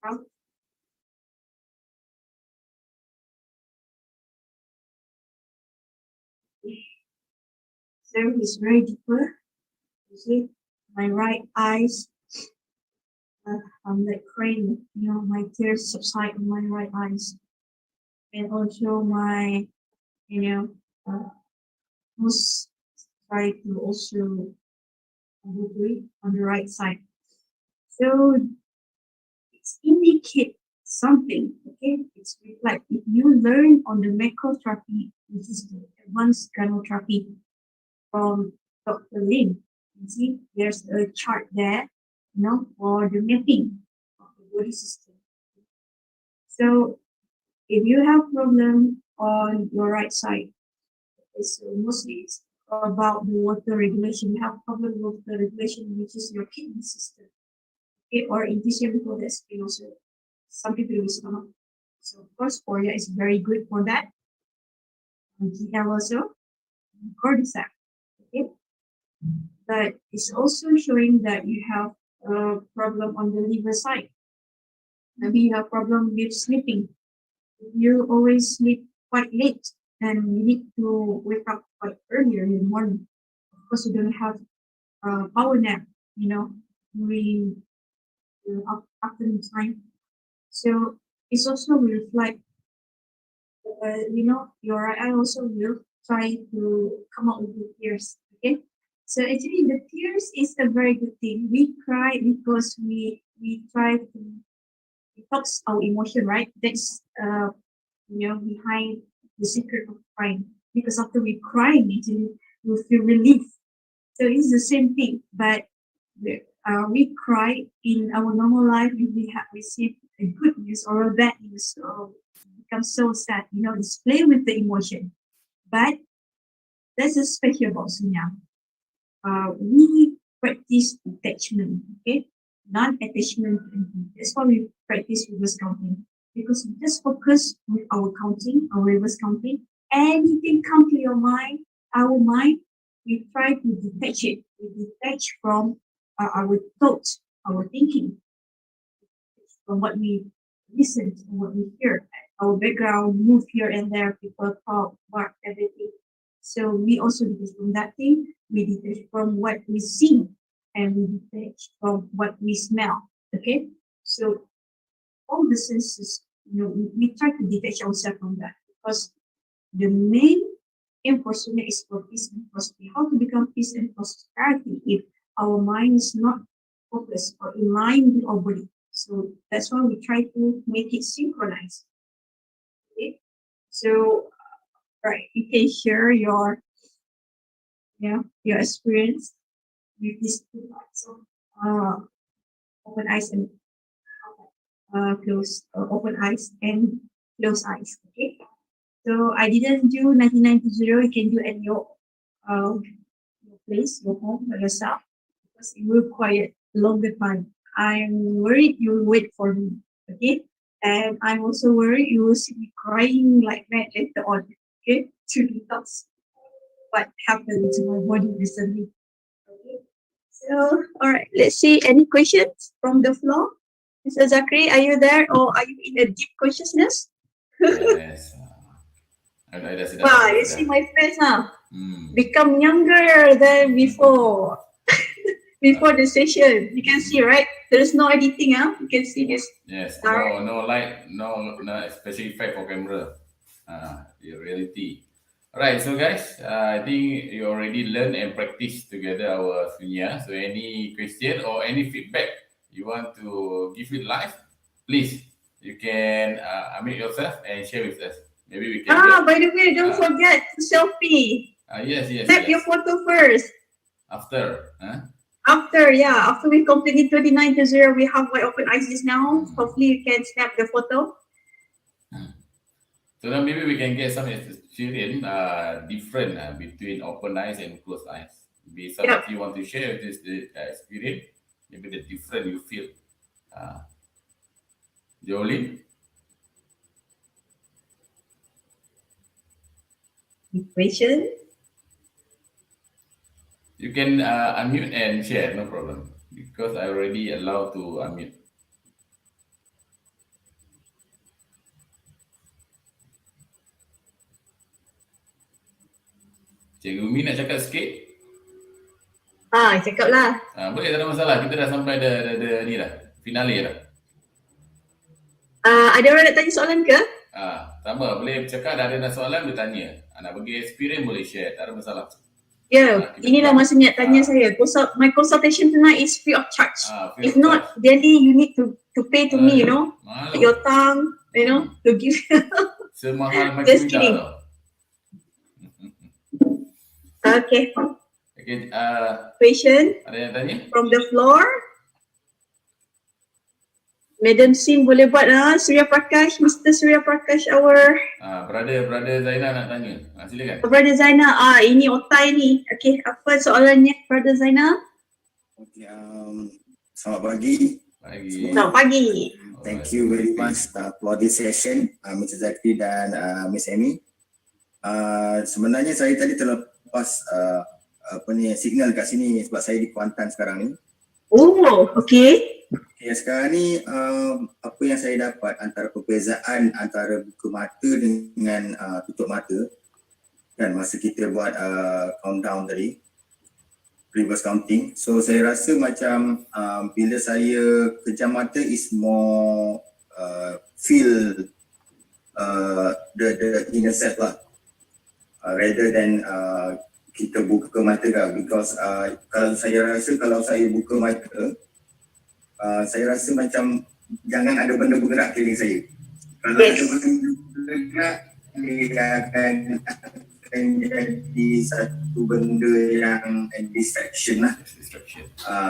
So it's very deeper. You see, my right eyes, I'm like crying. My tears subside on my right eyes, and also my, uh, most try to also do on the right side. So it's indicate something. Okay, it's like if you learn on the macrotherapy, which is the advanced granotherapy from Dr. Lin. You see, there's a chart there, for the mapping of the body system. So if you have problem on your right side, it's mostly it's about the water regulation. You have problem with the regulation, which is your kidney system. Okay, or in this we call that spleen also. Some people will stomach. So of course, Korea is very good for that. And GL also, cordyceps. Okay, but it's also showing that you have a problem on the liver side. Maybe you have problem with sleeping. You always sleep quite late and you need to wake up quite earlier in the morning. Of course, you don't have a power nap, during afternoon time. So it's also will reflect, your right eye also will try to come out with the tears. Okay. So actually the tears is a very good thing. We cry because we try to detox our emotion, right? That's behind the secret of crying. Because after we cry, actually we feel relief. So it's the same thing, but we cry in our normal life if we have received a good news or a bad news, so become so sad. It's play with the emotion. But that's a special about Sunya. We practice detachment, okay? Non-attachment to anything. That's why we practice reverse counting. Because we just focus with our counting, our reverse counting. Anything come to your mind, our mind, we try to detach it. We detach from our thoughts, our thinking, from what we listen, from what we hear. Our background move here and there, people talk, bark, everything. So we also detach from that thing. We detach from what we see, and we detach from what we smell. Okay, so all the senses, we try to detach ourselves from that because the main aim for Sunya is for peace and prosperity. How to become peace and prosperity if our mind is not focused or in line with our body? So that's why we try to make it synchronized. Okay, so right, you can share your experience with these two parts. So, open eyes and open eyes and close eyes. Okay. So I didn't do 99 to 0. You can do at your place, your home, by yourself, because it will require longer time. I'm worried you will wait for me. Okay. And I'm also worried you will see me crying like that later on. Okay. To detox what happened to my body recently. Okay. So, all right, let's see any questions from the floor. Mr. Zachary, are you there or are you in a deep consciousness? Yes. Ada sudah. Wow, you see my face now. Hmm. Become younger than before. Before the session, you can see, right? There is no editing, huh? You can see this. Yes. Alright. No light, no special effect for camera. The reality. Alright, so guys, I think you already learned and practiced together our Sunya. So any question or any feedback you want to give it live, please, you can unmute yourself and share with us. Maybe we can get. By the way, don't forget to selfie. Yes. Snap your photo first. After, After we completed 39 to 0, we have my open eyes just now. Hopefully you can snap the photo. So now maybe we can get some experience different between open eyes and closed eyes. Maybe some of you want to share this the experience, maybe the different you feel. Jolene, Question. you can unmute and share, no problem. Because I already allowed to unmute. Cikgu Umi nak cakap sikit? Cakap lah. Boleh, tak ada masalah. Kita dah sampai ni dah. Finale dah. Ada orang nak tanya soalan ke? Sama, boleh cakap, dah ada nak soalan, boleh tanya. Nak bagi experience, boleh share. Tak ada masalah. Inilah masanya tanya saya. My consultation tonight is free of charge. If not, daily you need to pay to me, your tongue, to give. Semahal macam Just kita kidding. tau. Okay. Question Ada yang tanya? From the floor. Madam Sim boleh buat Surya Prakash, Mr. Surya Prakash our brother Zainal nak tanya. Silakan. Brother Zainal, ini otai ni. Okay, apa soalannya Brother Zainal? Okay, selamat pagi. Selamat pagi. Thank you very much for this session, Mr. Zakri dan Miss Amy. Sebenarnya saya tadi terlepas signal kat sini sebab saya di Kuantan sekarang ni. Oh, okay. Sekarang ni apa yang saya dapat antara perbezaan antara buka mata dengan tutup mata kan masa kita buat countdown tadi, reverse counting. So saya rasa macam bila saya pejam mata is more feel the inner self lah rather than kita buka mata kan, because kalau saya buka mata saya rasa macam jangan ada benda bergerak keliling saya. Kalau ada benda bergerak, dia akan jadi satu benda yang distraction lah.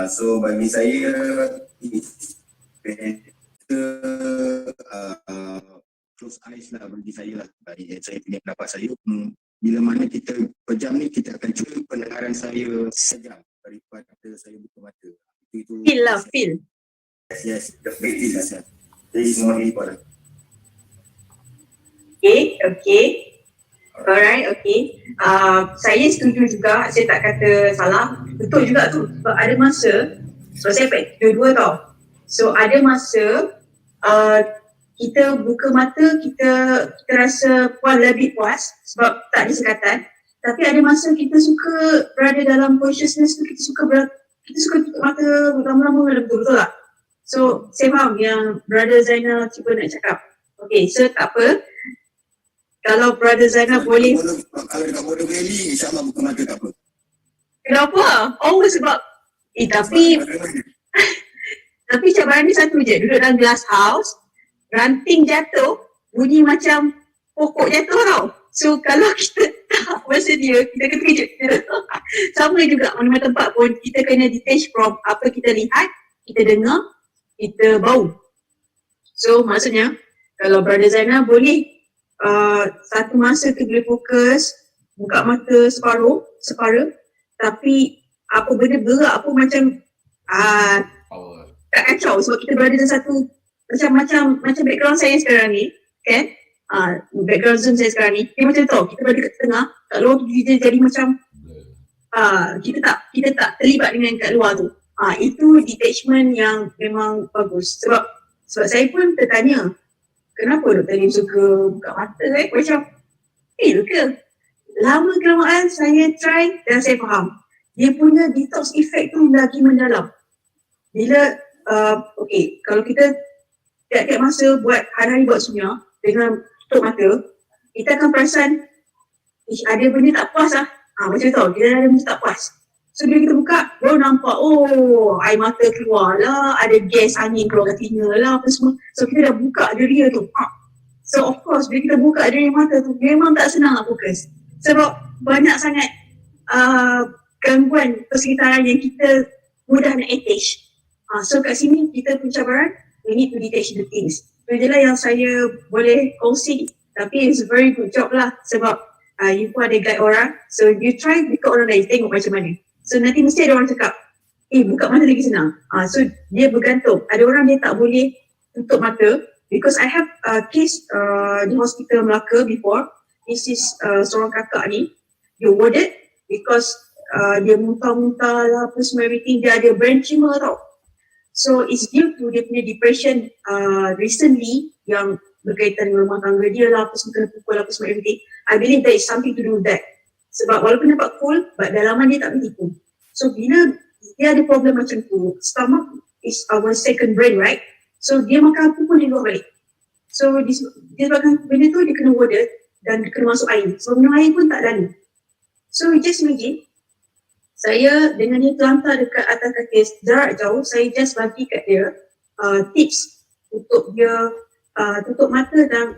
So bagi saya, it's better close eyes lah bagi saya lah. Saya punya pendapat saya, bila mana kita pejam ni, kita akan cuba pendengaran saya sejam daripada saya buka mata. Feel lah, feel. Yes, definitely lah. There is no important. Okay. Alright, okay. Saya setuju juga, saya tak kata salah. Betul juga tu, sebab ada masa, sebab saya dua-dua tau. So ada masa, kita buka mata, kita rasa lebih puas sebab tak ada sekatan. Tapi ada masa kita suka berada dalam consciousness tu, kita suka tutup mata lama-lama, betul-betul tak? So, saya faham yang Brother Zainal cuba nak cakap. Okay, so tak apa. Kalau Brother Zainal boleh. Kalau dekat Border Valley, insyaAllah buka mata tak apa. Kenapa? Oh, sebab tapi cabaran dia satu je. Duduk dalam glass house, ranting jatuh, bunyi macam pokok jatuh tau. So, kalau kita tak bersedia, kita kena kejut. Sama juga, mana-mana tempat pun, kita kena detach from apa kita lihat, kita dengar, kita bau. So maksudnya kalau Brother Zainal boleh satu masa kita boleh fokus, buka mata separuh, tapi apa benda berat apa macam tak kacau sebab kita berada dalam satu macam background saya sekarang ni kan, background Zoom saya sekarang ni dia macam tau, kita berada kat tengah, kat luar tu dia jadi macam kita tak terlibat dengan kat luar tu. Itu detachment yang memang bagus. Sebab saya pun tertanya, kenapa Dr. Lim suka buka mata macam feel ke? Lama kelamaan saya try dan saya faham. Dia punya detox effect tu lagi mendalam. Bila, kalau kita tiap-tiap masa buat hari-hari buat sunya dengan tutup mata, kita akan perasan ada benda tak puas lah. Macam tu, kita ada benda tak puas. So bila kita buka, baru nampak, air mata keluar lah, ada gas angin keluar kat telinga lah, apa semua. So kita dah buka deria tu. So of course, bila kita buka deria mata tu, memang tak senang nak fokus. Sebab banyak sangat gangguan persekitaran yang kita mudah nak attach. So kat sini, kita pencabaran, we need to detach the things. So je lah yang saya boleh kongsi. Tapi it's a very good job lah. Sebab you pun ada guide orang. So you try dekat orang lain, tengok macam mana. So nanti mesti ada orang cakap, buka mata lagi senang. So dia bergantung. Ada orang dia tak boleh tutup mata because I have a case di hospital Melaka before. This is seorang kakak ni, dia warded because dia muntah-muntah lah apa semua everything. Dia ada brain tumor tau. So it's due to dia punya depression recently yang berkaitan dengan rumah tangga dia lah, apa semua kena pukul apa semua everything. I believe there is something to do with that. Sebab walaupun nampak cool, but dalaman dia tak boleh tipu. So bila dia ada problem macam tu, stomach is our second brain, right? So dia makan apa pun dia luar balik. So disebabkan benda tu dia kena water dan dia kena masuk air. So minum air pun tak lalu. So just imagine, saya dengan dia terlantar dekat atas katil jarak jauh, saya just bagi kat dia tips untuk dia tutup mata dan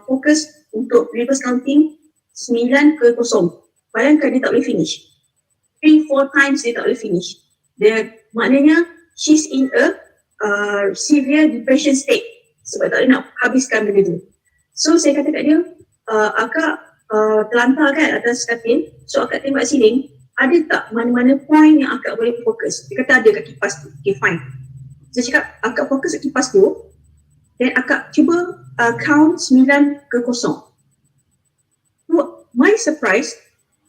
fokus untuk reverse counting 9 ke 0. Bayangkan dia tak boleh finish. 3-4 times dia tak boleh finish. Dia maknanya she's in a severe depression state sebab tak boleh nak habiskan benda tu. So saya kata kat dia, akak terlantar kan atas katil, so akak tembak siling, ada tak mana-mana point yang akak boleh fokus? Dia kata ada kat kipas tu. Okay, fine. Saya cakap, akak fokus kat kipas tu, dan akak cuba count 9 ke 0. My surprise,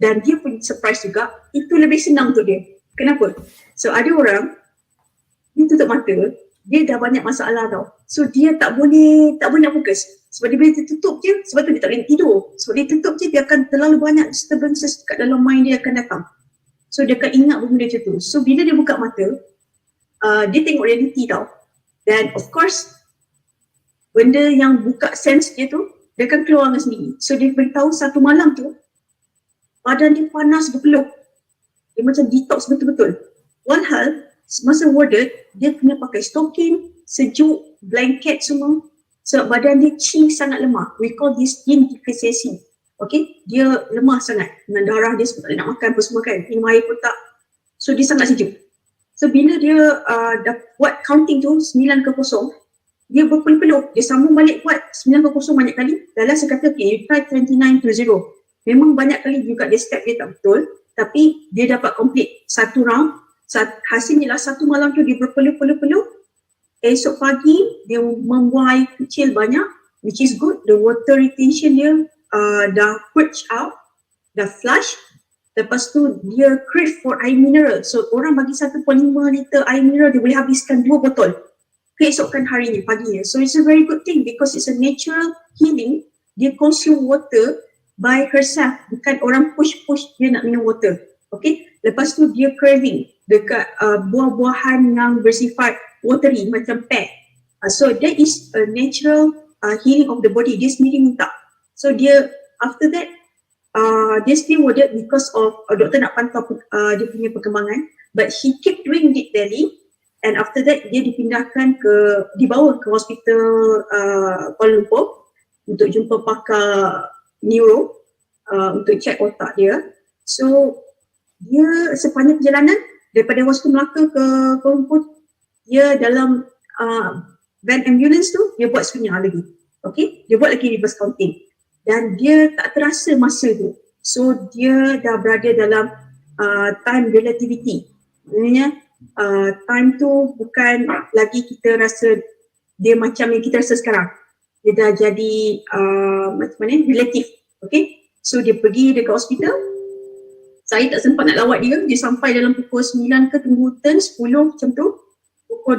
dan dia punya surprise juga, itu lebih senang untuk dia. Kenapa? So ada orang, dia tutup mata, dia dah banyak masalah tau. So dia tak boleh nak fokus. Sebab dia bila dia tutup je, sebab tu dia tak boleh tidur. Sebab dia tutup je, dia akan terlalu banyak disturbances kat dalam mind dia akan datang. So dia akan ingat benda macam tu. So bila dia buka mata, dia tengok reality tau. Dan of course, benda yang buka sense dia tu, dia akan keluar dengan sendiri. So dia beritahu satu malam tu, badan dia panas berpeluh. Dia macam detox betul-betul. One hal, semasa warded, dia kena pakai stocking, sejuk, blanket semua. Sebab badan dia sangat lemah. We call this yin deficiency. Okay, dia lemah sangat. Dengan darah dia sebab tak boleh nak makan apa semua kan. Minum air pun tak. So dia sangat sejuk. So bila dia dah buat counting tu 9 ke 0, dia berpeluh-peluh. Dia sambung balik buat 9 ke 0 banyak kali. Dalam saya kata, okay, you try 29 to 0. Memang banyak kali juga dia step dia tak betul. Tapi dia dapat complete satu round. Hasilnya lah satu malam tu dia berpeluh-peluh-peluh. Esok pagi dia membuang air kecil banyak, which is good. The water retention dia dah purge out, dah flush. Lepas tu dia crave for air mineral. So orang bagi 1.5 liter air mineral, dia boleh habiskan 2 botol keesokan harinya, paginya. So it's a very good thing because it's a natural healing. Dia consume water by herself. Bukan orang push dia nak minum water. Okay. Lepas tu dia craving dekat buah-buahan yang bersifat watery macam pear. So that is a natural healing of the body. Dia sendiri minta. So dia after that dia still warded because of doktor nak pantau dia punya perkembangan, but he keep doing it daily. And after that dia dipindahkan dibawa ke hospital Kuala Lumpur untuk jumpa pakar neuro untuk check otak dia. So dia sepanjang perjalanan daripada Hospital Melaka ke Kuala Lumpur, dia dalam van ambulance tu dia buat Sunya lagi. Okay, dia buat lagi reverse counting dan dia tak terasa masa tu. So dia dah berada dalam time relativity. Maksudnya time tu bukan lagi kita rasa dia macam yang kita rasa sekarang. Dia dah jadi macam mana, relative. Okay, so dia pergi dekat hospital. Saya tak sempat nak lawat dia. Dia sampai dalam pukul 9 ke tunggu turn 10 macam tu. Pukul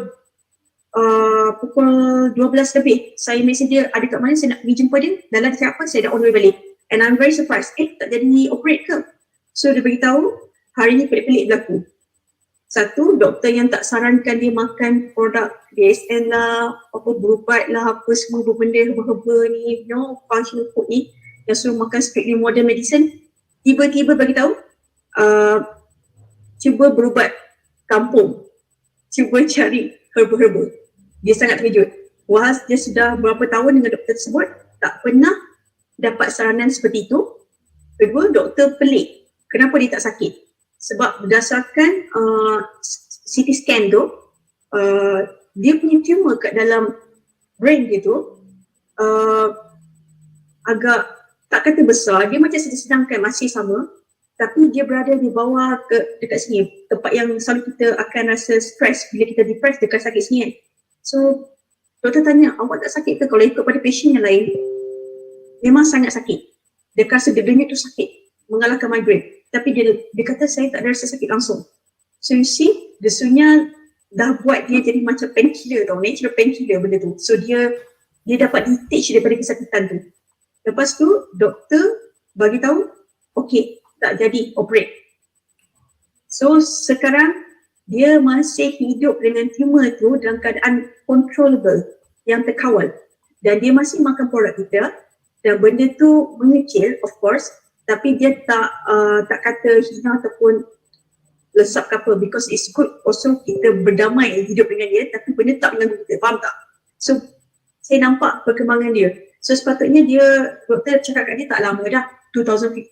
12 lebih. Saya mesej dia, ada kat mana saya nak pergi jumpa dia. Dalam dia cakap apa, saya dah on the way balik. And I'm very surprised. Tak jadi operate ke? So dia beritahu, hari ni pelik-pelik berlaku. Satu, doktor yang tak sarankan dia makan produk DSN lah, apa berubat lah, apa semua berbenda herba-herba ni, functional food ni, yang suruh makan strictly modern medicine. Tiba-tiba beritahu, cuba berubat kampung, cuba cari herba-herba. Dia sangat terkejut. Wah, dia sudah berapa tahun dengan doktor tersebut, tak pernah dapat saranan seperti itu. Kedua, doktor pelik. Kenapa dia tak sakit? Sebab berdasarkan CT scan tu, dia punya tumor kat dalam brain dia tu agak, tak kata besar, dia macam sedang kan, masih sama. Tapi dia berada di bawah dekat sini, tempat yang selalu kita akan rasa stres bila kita depressed, dekat sakit sini kan. So doktor tanya, awak tak sakit ke? Kalau ikut pada patient yang lain, memang sangat sakit. Dia rasa dedanya tu sakit, mengalahkan migraine. Tapi dia kata saya tak ada rasa sakit langsung. So you see, the Sunya dah buat dia jadi macam painkiller tau, natural painkiller benda tu. So dia dapat detach daripada kesakitan tu. Lepas tu doktor bagi tahu, okay, tak jadi operate. So sekarang dia masih hidup dengan tumor tu dalam keadaan controllable, yang terkawal, dan dia masih makan produk kita, dan benda tu mengecil of course, tapi dia tak kata hina ataupun lesap ke apa, because it's good also kita berdamai hidup dengan dia tapi benda tak mengganggu kita, faham tak? So saya nampak perkembangan dia. So sepatutnya dia, doktor cakap kat dia tak lama dah, 2015,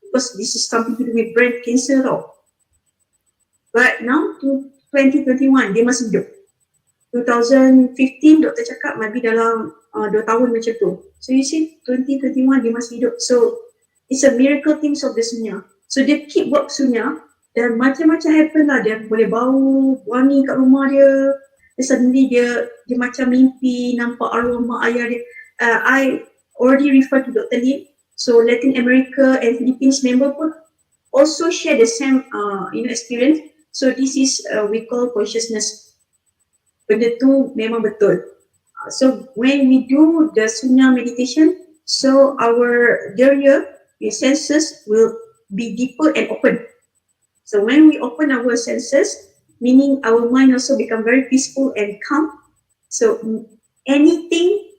because this is something to do with brain cancer tau. But now to 2021 dia masih hidup. 2015 doktor cakap maybe dalam 2 tahun macam tu. So you see 2021 dia masih hidup. So it's a miracle things of the Sunya. So dia keep work Sunya dan macam-macam happen lah. Dia boleh bau wangi kat rumah dia. Then suddenly dia macam mimpi nampak arwah mak ayah dia. I already refer to Dr. Lee. So Latin America and Philippines member pun also share the same experience. So this is we call consciousness. Benda tu memang betul. So when we do the Sunya meditation, so our senses will be deeper and open. So when we open our senses, meaning our mind also become very peaceful and calm. So anything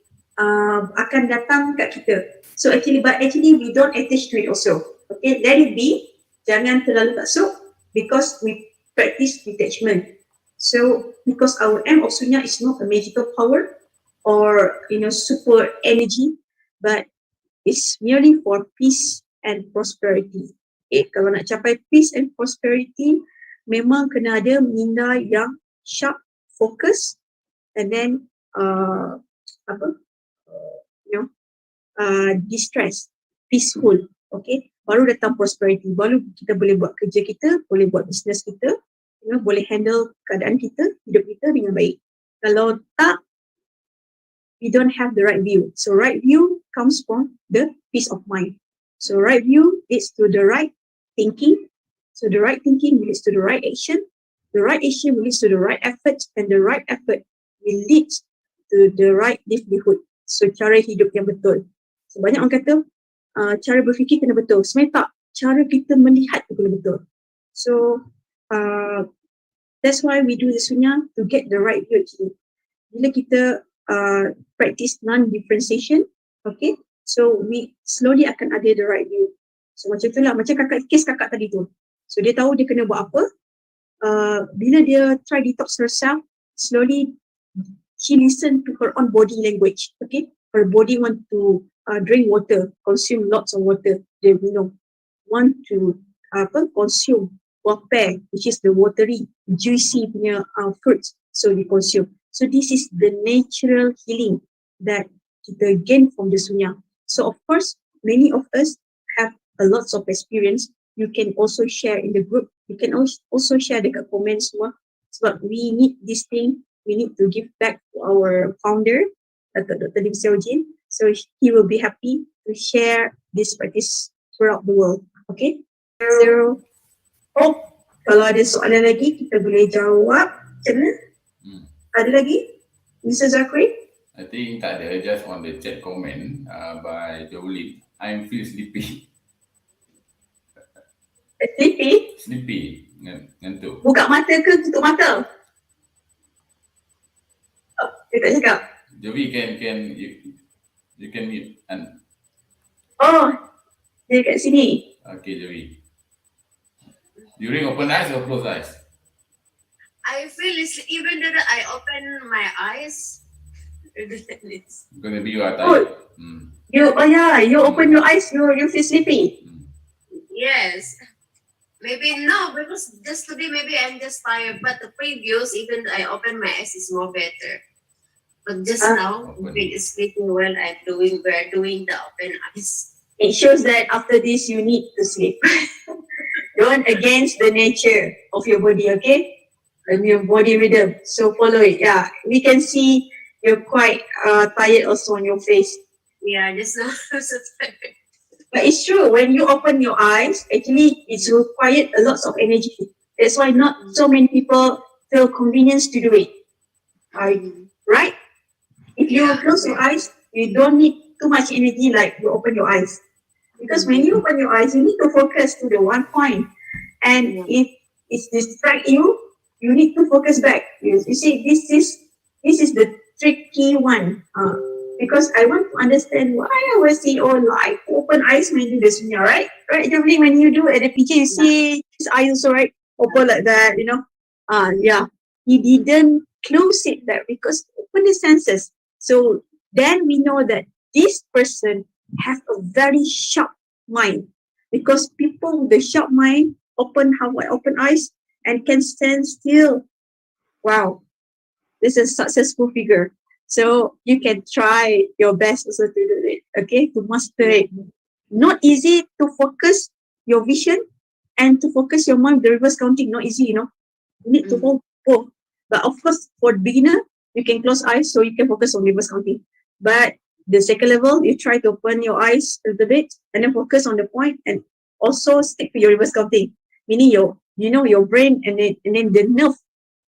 akan datang kat kita. So actually we don't attach to it also. Okay, let it be. Jangan terlalu taksub because we practice detachment. So because our aim of Sunya is not a magical power or super energy, but it's merely for peace and prosperity. Okay, kalau nak capai peace and prosperity, memang kena ada minda yang sharp, focus, and then distress, peaceful. Okay, baru datang prosperity, baru kita boleh buat kerja kita, boleh buat business kita, boleh handle keadaan kita, hidup kita dengan baik. Kalau tak, we don't have the right view. So right view comes from the peace of mind. So right view leads to the right thinking. So the right thinking leads to the right action. The right action leads to the right effort, and the right effort will lead to the right livelihood. So cara hidup yang betul. So banyak orang kata cara berfikir kena betul. Sebenarnya tak. Cara kita melihat tu kena betul. So that's why we do the Sunya, to get the right view actually. Bila kita practice non-differentiation, okay, so we slowly akan ada the right view. So macam itulah, macam kes kakak tadi tu. So dia tahu dia kena buat apa. Bila dia try detox herself, slowly she listen to her own body language. Okay, her body want to drink water, consume lots of water. Dia want to consume buah pear, which is the watery, juicy punya fruits. So they consume. So this is the natural healing that kita gain from the Sunya. So of course, many of us have a lots of experience. You can also share in the group. You can also share dekat komen semua. Sebab we need this thing. We need to give back to our founder, Dr. Lim Seojin. So he will be happy to share this practice throughout the world. Okay? So kalau ada soalan lagi, kita boleh jawab. Macam mana? Ada lagi? Mr. Zakri? I think tak ada, just on the chat comment by Jolene. I feel sleepy. Sleepy? Sleepy, ngantuk. Buka mata ke tutup mata? Oh, dia tak cakap. Jovi, you can mute. Oh, dia kat sini. Okay, Jovi. During open eyes or close eyes? I feel even though I open my eyes, it's Gonna be you are tired. You open your eyes, you feel sleepy. yes. Maybe no, because just today maybe I'm just tired. But the previous, even though I open my eyes, is more better. But just now, Open. it is sleeping well. We're doing the open eyes. It shows that after this you need to sleep. Don't against the nature of your body, okay? And your body rhythm. So follow it. Yeah, we can see you're quite tired also on your face. Yeah, just now. So tired. But it's true, when you open your eyes, actually it's required a lot of energy. That's why not so many people feel convenience to do it. Right? If you close your eyes, you don't need too much energy like you open your eyes. Because when you open your eyes, you need to focus to the one point. And if it distract you, you need to focus back. You see, this is the tricky one. Because I want to understand why I will see all like open eyes when you do the sunya, right? Right, Jubilee, when you do at the picture, you see his eyes also, right? Open like that, yeah. He didn't close it there because open the senses. So then we know that this person have a very sharp mind, because people with a sharp mind have open eyes and can stand still. Wow, this is a successful figure. So you can try your best also to do it, okay, to master it. Not easy to focus your vision and to focus your mind. The reverse counting, not easy, You need to hold both. But of course, for beginner, you can close eyes so you can focus on reverse counting. But the second level, you try to open your eyes a little bit and then focus on the point and also stick to your reverse counting. Meaning your brain and then the nerve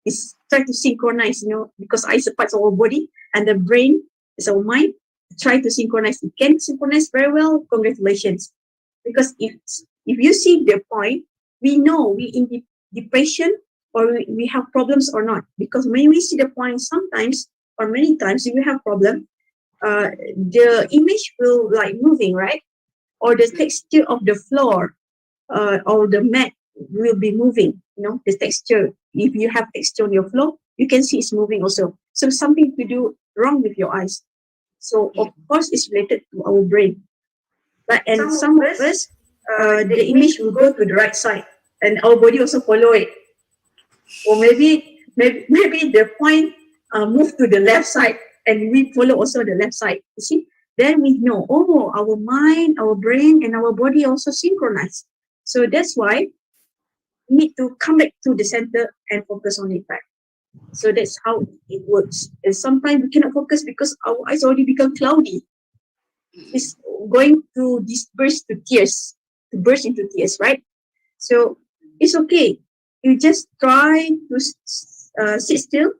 is try to synchronize, because eyes are parts of our body and the brain is our mind. Try to synchronize. It can synchronize very well. Congratulations. Because if you see the point, we know we in depression or we have problems or not. Because when we see the point, sometimes or many times if we have problem, the image will like moving, right? Or the texture of the floor or the mat will be moving, the texture. If you have texture on your floor, you can see it's moving also. So something to do wrong with your eyes. So of course it's related to our brain. But and some of us, the image will go to the right side and our body also follow it. Or maybe the point move to the left side and we follow also the left side. You see? Then we know, our mind, our brain, and our body also synchronize. So that's why we need to come back to the center and focus on it back. So that's how it works. And sometimes we cannot focus because our eyes already become cloudy. It's going to burst into tears, right? So it's okay. You just try to sit still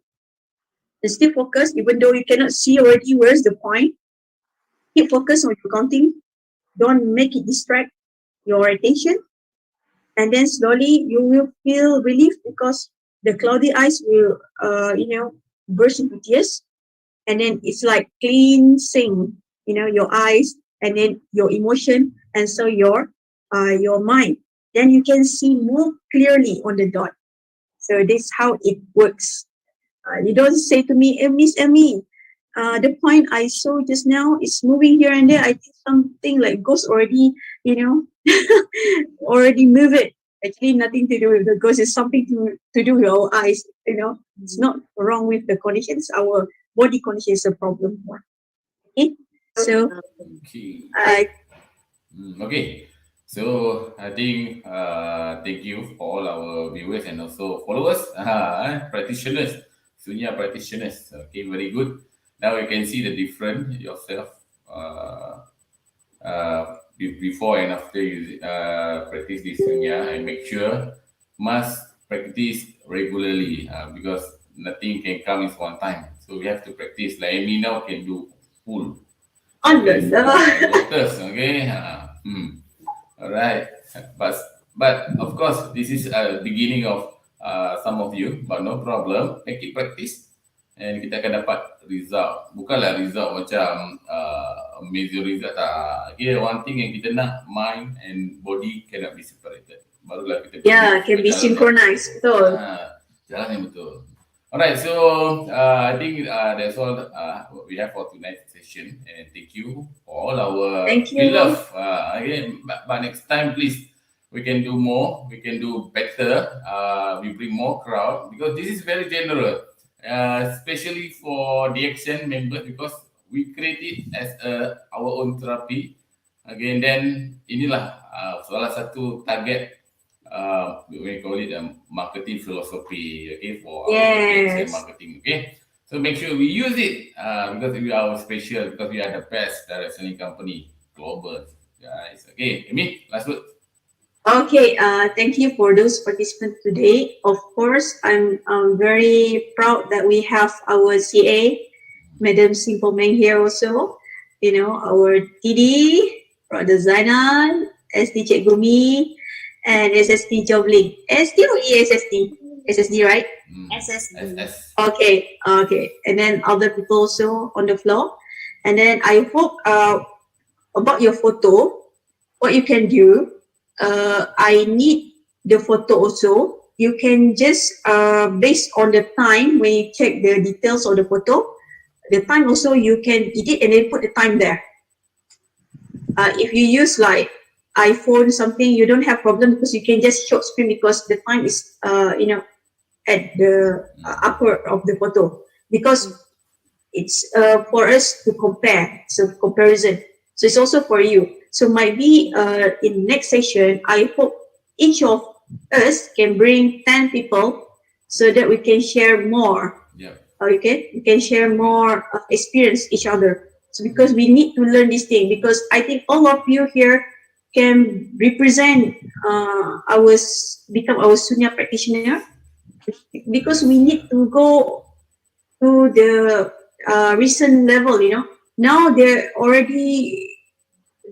and still focus, even though you cannot see already where's the point. Keep focus on your counting. Don't make it distract your attention. And then slowly you will feel relief because the cloudy eyes will, burst into tears. And then it's like cleansing, your eyes and then your emotion and so your mind. Then you can see more clearly on the dot. So this is how it works. You don't say to me, Miss Emmy, the point I saw just now is moving here and there. I think something like ghost already, already move it. Actually, nothing to do with the ghost. It's something to do with our eyes. It's not wrong with the conditions. Our body condition is a problem. Okay, so Okay. I Okay. So I think thank you for all our viewers and also followers, practitioners, Sunya practitioners. Okay, very good. Now you can see the difference yourself before and after you practice this Sunya, and make sure must practice regularly because nothing can come in one time. So we have to practice. Like me now can do full. Lotus, okay. All right, but of course this is a beginning of some of you, but no problem. Make it practice, and kita akan dapat result. Bukanlah result macam amazing result tak. Okay, one thing yang kita nak, mind and body cannot be separated. Barulah kita can be synchronized. Betul. Jalan yang betul. Alright, so I think that's all we have for tonight's session, and thank you for all our love. Again, but next time, please, we can do more. We can do better. We bring more crowd because this is very general, especially for the action members because we create it as our own therapy. Again, then inilah salah satu target. We call it marketing philosophy, okay, for our marketing, okay. So make sure we use it because we are special, because we are the best direct selling company global, guys. Okay, Amy, last word. Okay, thank you for those participants today. Of course, I'm very proud that we have our CA, Madam Simple Meng here also. Our TD Brother Zainal, ST Cik Gumi, and SST Jobling. ST or ESST? SSD, right? SSD. SS. Okay, okay. And then other people also on the floor. And then I hope about your photo, what you can do, I need the photo also. You can just, based on the time when you check the details of the photo, the time also you can edit and then put the time there. If you use like iPhone something, you don't have problem because you can just short screen because the time is, at the upper of the photo, because it's for us to compare, so comparison. So it's also for you. So might be in next session, I hope each of us can bring 10 people so that we can share more. Yeah. Okay, we can share more experience each other. So because we need to learn this thing, because I think all of you here can represent become our Sunya practitioner, because we need to go to the recent level, Now they're already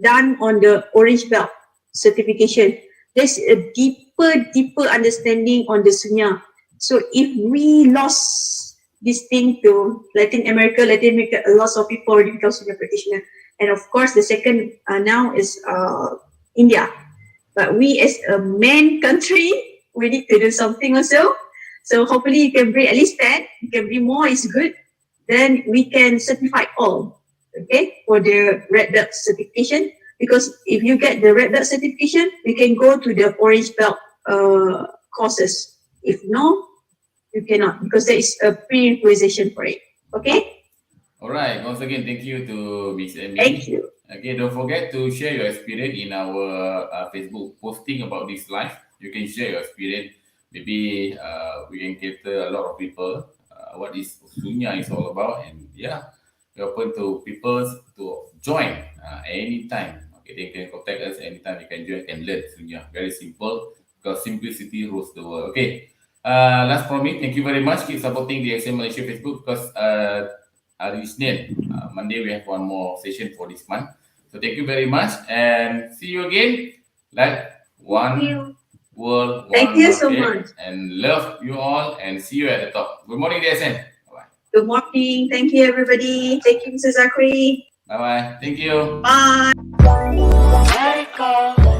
done on the orange belt certification. There's a deeper understanding on the Sunya. So if we lost this thing to Latin America, a lot of people already become Sunya practitioner. And of course, the second now is India. But we as a main country, we need to do something also. So hopefully you can bring at least 10, you can bring more, is good. Then we can certify all, okay, for the red belt certification. Because if you get the red belt certification, we can go to the orange belt courses. If no, you cannot, because there is a prerequisition for it. Okay? All right. Once again, thank you to Miss Amy. Thank you. Okay, don't forget to share your experience in our Facebook posting about this live. You can share your experience. Maybe we can cater a lot of people. What is Sunya is all about, and yeah, we're open to people to join anytime. Okay, they can contact us anytime. You can join and learn Sunya. Very simple, because simplicity rules the world. Okay. Last promise. Thank you very much. Keep supporting the XM Malaysia Facebook, because hari Isnin, Monday we have one more session for this month. So thank you very much, and see you again. Like one world, Thank one you so market, much. and love you all, and see you at the top. Good morning, DSN. Bye Good morning. Thank you, everybody. Thank you, Mr. Zachary. bye. Thank you. Bye. Let it go.